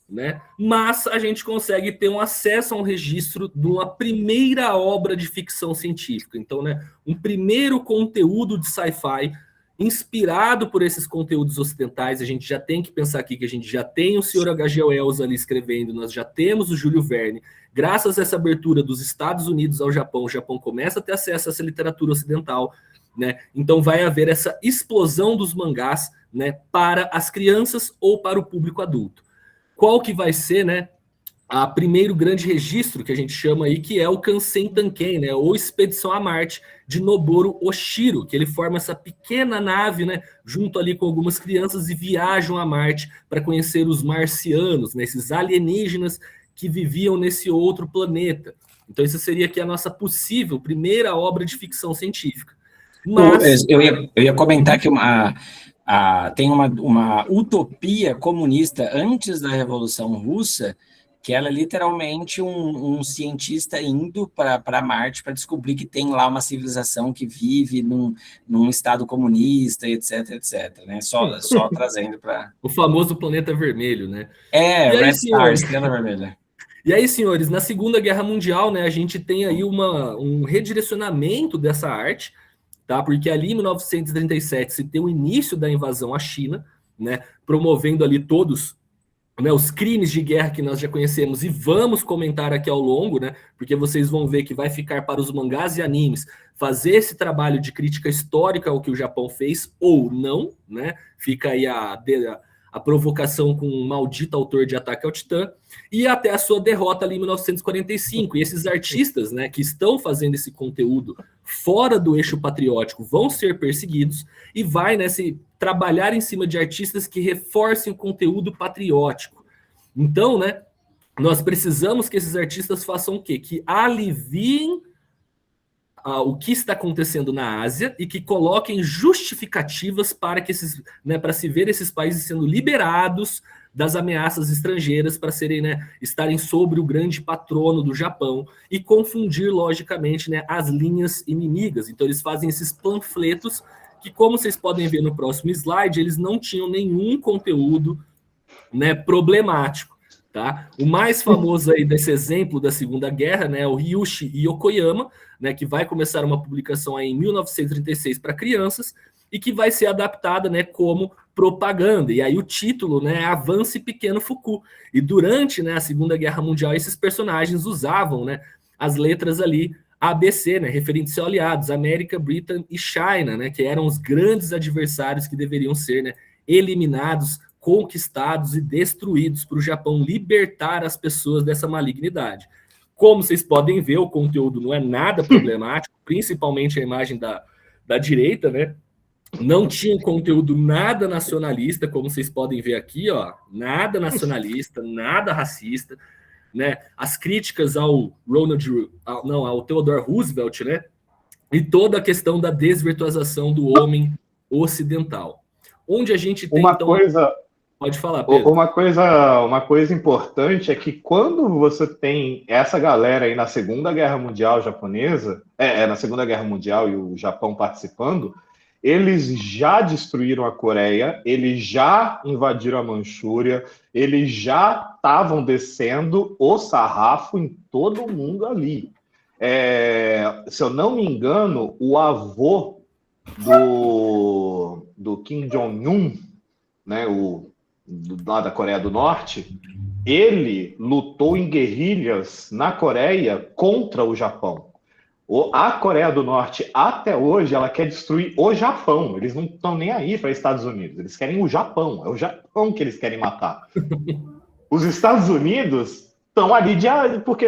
né? Mas a gente consegue ter um acesso a um registro de uma primeira obra de ficção científica. Então, né, um primeiro conteúdo de sci-fi inspirado por esses conteúdos ocidentais. A gente já tem que pensar aqui que a gente já tem o Sr. H.G. Wells ali escrevendo, nós já temos o Júlio Verne. Graças a essa abertura dos Estados Unidos ao Japão, o Japão começa a ter acesso a essa literatura ocidental, né? Então vai haver essa explosão dos mangás, né, para as crianças ou para o público adulto. Qual que vai ser, né, a primeiro grande registro que a gente chama aí, que é o Kansen Tanken, né, ou Expedição a Marte, de Noboru Oshiro, que ele forma essa pequena nave, né, junto ali com algumas crianças e viajam a Marte para conhecer os marcianos, né, esses alienígenas que viviam nesse outro planeta. Então isso seria aqui a nossa possível primeira obra de ficção científica. Mas eu ia comentar que tem uma utopia comunista antes da Revolução Russa, que ela é literalmente um cientista indo para Marte para descobrir que tem lá uma civilização que vive num estado comunista, etc, etc, né? Só trazendo para... O famoso planeta vermelho, né? Red Star, Estrela Vermelha. E aí, senhores, na Segunda Guerra Mundial, né, a gente tem aí um redirecionamento dessa arte, tá? Porque ali em 1937 se tem o início da invasão à China, né, promovendo ali todos, né, os crimes de guerra que nós já conhecemos e vamos comentar aqui ao longo, né, porque vocês vão ver que vai ficar para os mangás e animes fazer esse trabalho de crítica histórica ao que o Japão fez ou não, né? Fica aí a provocação com o maldito autor de Ataque ao Titã, e até a sua derrota ali em 1945. E esses artistas, né, que estão fazendo esse conteúdo fora do eixo patriótico vão ser perseguidos e vai, né, trabalhar em cima de artistas que reforcem o conteúdo patriótico. Então, né, nós precisamos que esses artistas façam o quê? Que aliviem o que está acontecendo na Ásia e que coloquem justificativas para que para se ver esses países sendo liberados das ameaças estrangeiras para serem, estarem sobre o grande patrono do Japão e confundir, logicamente, as linhas inimigas. Então, eles fazem esses panfletos que, como vocês podem ver no próximo slide, eles não tinham nenhum conteúdo, problemático. Tá? O mais famoso aí desse exemplo da Segunda Guerra, é o Ryuichi Yokoyama, que vai começar uma publicação aí em 1936 para crianças e que vai ser adaptada, como propaganda. E aí o título, é Avance Pequeno Fuku. E durante, a Segunda Guerra Mundial, esses personagens usavam, as letras ali ABC, referentes aos aliados, América, Britain e China, que eram os grandes adversários que deveriam ser, eliminados, conquistados e destruídos para o Japão libertar as pessoas dessa malignidade. Como vocês podem ver, o conteúdo não é nada problemático, principalmente a imagem da direita, Não tinha um conteúdo nada nacionalista, como vocês podem ver aqui, ó, nada nacionalista, nada racista, As críticas ao ao Theodore Roosevelt, E toda a questão da desvirtualização do homem ocidental. Onde a gente tem Pode falar, Pedro. Uma coisa importante é que quando você tem essa galera aí na Segunda Guerra Mundial japonesa, na Segunda Guerra Mundial e o Japão participando, eles já destruíram a Coreia, eles já invadiram a Manchúria, eles já estavam descendo o sarrafo em todo mundo ali. Se eu não me engano, o avô do Kim Jong-un, lá da Coreia do Norte, ele lutou em guerrilhas na Coreia contra o Japão. A Coreia do Norte, até hoje, ela quer destruir o Japão. Eles não estão nem aí para os Estados Unidos. Eles querem o Japão. É o Japão que eles querem matar. Os Estados Unidos estão ali porque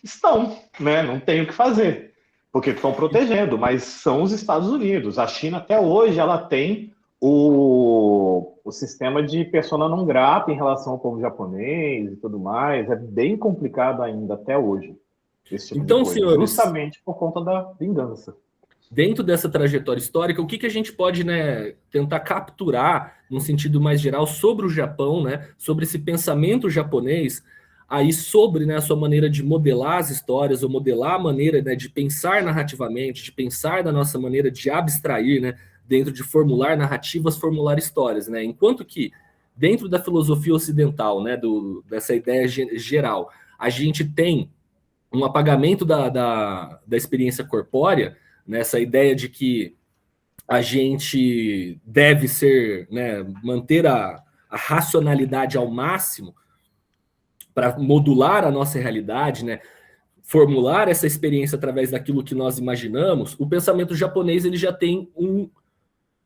estão, Não tem o que fazer. Porque estão protegendo, mas são os Estados Unidos. A China, até hoje, ela tem o sistema de persona non grata em relação ao povo japonês e tudo mais. É bem complicado ainda até hoje. Tipo então, senhores, justamente por conta da vingança. Dentro dessa trajetória histórica, o que a gente pode tentar capturar, num sentido mais geral, sobre o Japão, sobre esse pensamento japonês, aí sobre a sua maneira de modelar as histórias, ou modelar a maneira de pensar narrativamente, de pensar da nossa maneira de abstrair, dentro de formular narrativas, formular histórias. Enquanto que, dentro da filosofia ocidental, dessa ideia geral, a gente tem um apagamento da experiência corpórea, essa ideia de que a gente deve ser, manter a racionalidade ao máximo para modular a nossa realidade, formular essa experiência através daquilo que nós imaginamos. O pensamento japonês ele já tem um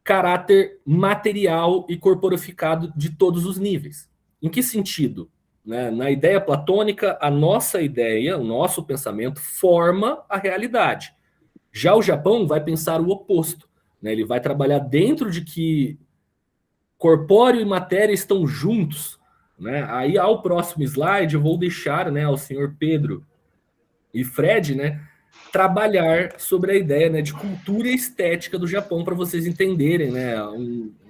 caráter material e corporificado de todos os níveis. Em que sentido? Na ideia platônica, a nossa ideia, o nosso pensamento, forma a realidade. Já o Japão vai pensar o oposto. Ele vai trabalhar dentro de que corpóreo e matéria estão juntos. Aí, ao próximo slide, eu vou deixar ao senhor Pedro e Fred trabalhar sobre a ideia de cultura e estética do Japão, para vocês entenderem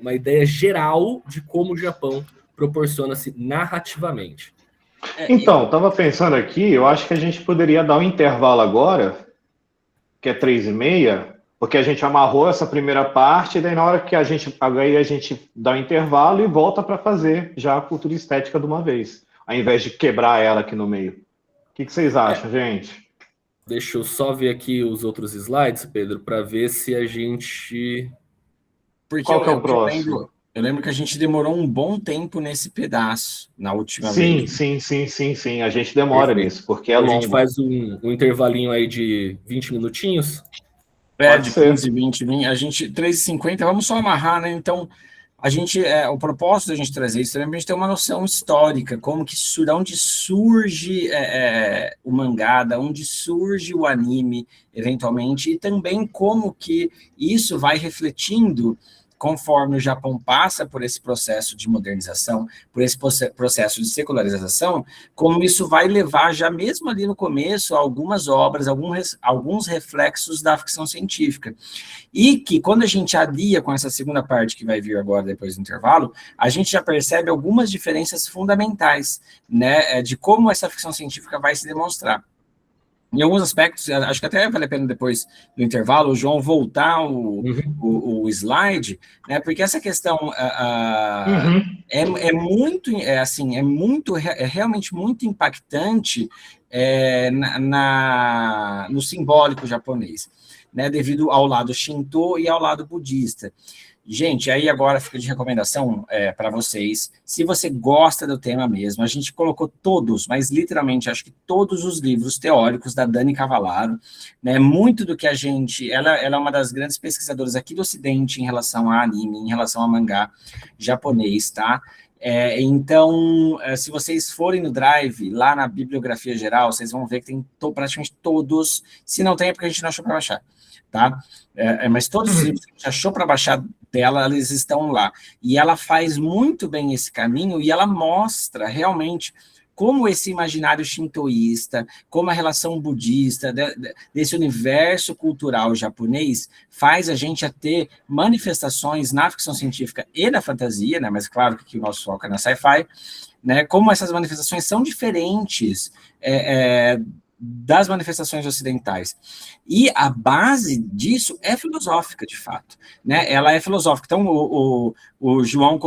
uma ideia geral de como o Japão proporciona-se narrativamente. Então, estava pensando aqui, eu acho que a gente poderia dar um intervalo agora, que é 3h30, porque a gente amarrou essa primeira parte, e daí na hora que a gente dá um intervalo e volta para fazer já a cultura estética de uma vez, ao invés de quebrar ela aqui no meio. O que vocês acham, gente? Deixa eu só ver aqui os outros slides, Pedro, para ver se a gente... Qual que é o próximo? Eu lembro que a gente demorou um bom tempo nesse pedaço, na última vez. Sim. A gente demora nisso, porque é longo. A gente faz um intervalinho aí de 20 minutinhos? De 15, 20, a gente... 3h50, vamos só amarrar, Então, a gente... o propósito da gente trazer isso também é a gente ter uma noção histórica, como que da onde surge o mangá, da onde surge o anime, eventualmente, e também como que isso vai refletindo conforme o Japão passa por esse processo de modernização, por esse processo de secularização, como isso vai levar já mesmo ali no começo a algumas obras, alguns reflexos da ficção científica. E que quando a gente alia com essa segunda parte que vai vir agora depois do intervalo, a gente já percebe algumas diferenças fundamentais, né, de como essa ficção científica vai se demonstrar. Em alguns aspectos, acho que até vale a pena depois do intervalo, o João voltar o slide, né, porque essa questão é realmente muito impactante no simbólico japonês, né, devido ao lado Shinto e ao lado budista. Gente, aí agora fica de recomendação para vocês, se você gosta do tema mesmo, a gente colocou todos, mas literalmente acho que todos os livros teóricos da Dani Cavallaro, né, muito do que a gente, ela é uma das grandes pesquisadoras aqui do Ocidente em relação a anime, em relação a mangá japonês, tá? Então, se vocês forem no Drive, lá na bibliografia geral, vocês vão ver que tem praticamente todos, se não tem é porque a gente não achou para baixar, tá? Mas todos os livros que a gente achou para baixar dela, eles estão lá. E ela faz muito bem esse caminho e ela mostra realmente como esse imaginário shintoísta, como a relação budista, desse universo cultural japonês, faz a gente a ter manifestações na ficção científica e na fantasia, né? Mas claro que aqui o nosso foco é na sci-fi, né? Como essas manifestações são diferentes das manifestações ocidentais. E a base disso é filosófica, de fato, né? Ela é filosófica. Então, o João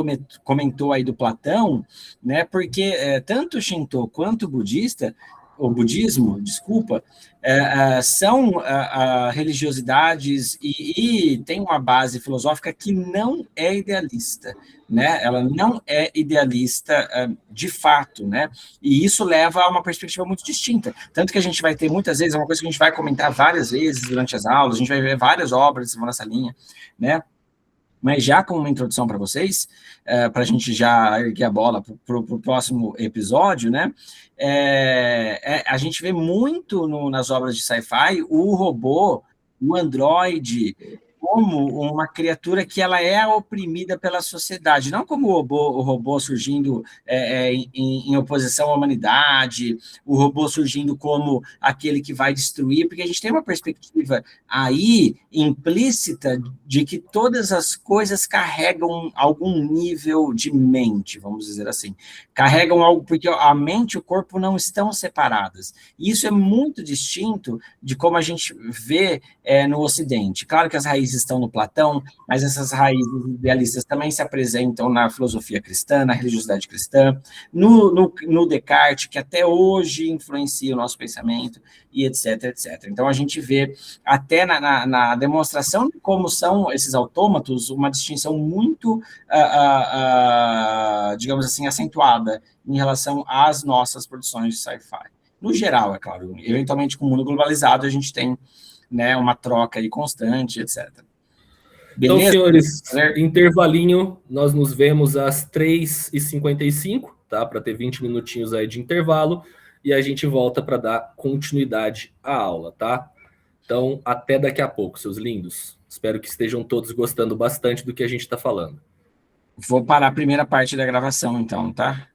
comentou aí do Platão, né? Porque tanto o Shinto quanto o budismo, desculpa, são religiosidades e tem uma base filosófica que não é idealista, né? Ela não é idealista de fato, né? E isso leva a uma perspectiva muito distinta. Tanto que a gente vai ter muitas vezes, é uma coisa que a gente vai comentar várias vezes durante as aulas, a gente vai ver várias obras que vão nessa linha, né? Mas já como uma introdução para vocês, para a gente já erguer a bola para o próximo episódio, né? A gente vê muito nas obras de sci-fi o robô, o androide, como uma criatura que ela é oprimida pela sociedade, não como o robô surgindo em oposição à humanidade, o robô surgindo como aquele que vai destruir, porque a gente tem uma perspectiva aí implícita de que todas as coisas carregam algum nível de mente, vamos dizer assim. Carregam algo, porque a mente e o corpo não estão separadas. E isso é muito distinto de como a gente vê no Ocidente. Claro que as raízes estão no Platão, mas essas raízes idealistas também se apresentam na filosofia cristã, na religiosidade cristã, no Descartes, que até hoje influencia o nosso pensamento, e etc, etc. Então, a gente vê até na demonstração de como são esses autômatos, uma distinção muito, digamos assim, acentuada em relação às nossas produções de sci-fi. No geral, é claro, eventualmente com o mundo globalizado, a gente tem, né, uma troca aí constante, etc. Beleza? Então, senhores, intervalinho, nós nos vemos às 3h55, tá? Para ter 20 minutinhos aí de intervalo, e a gente volta para dar continuidade à aula, tá? Então, até daqui a pouco, seus lindos. Espero que estejam todos gostando bastante do que a gente está falando. Vou parar a primeira parte da gravação, então, tá?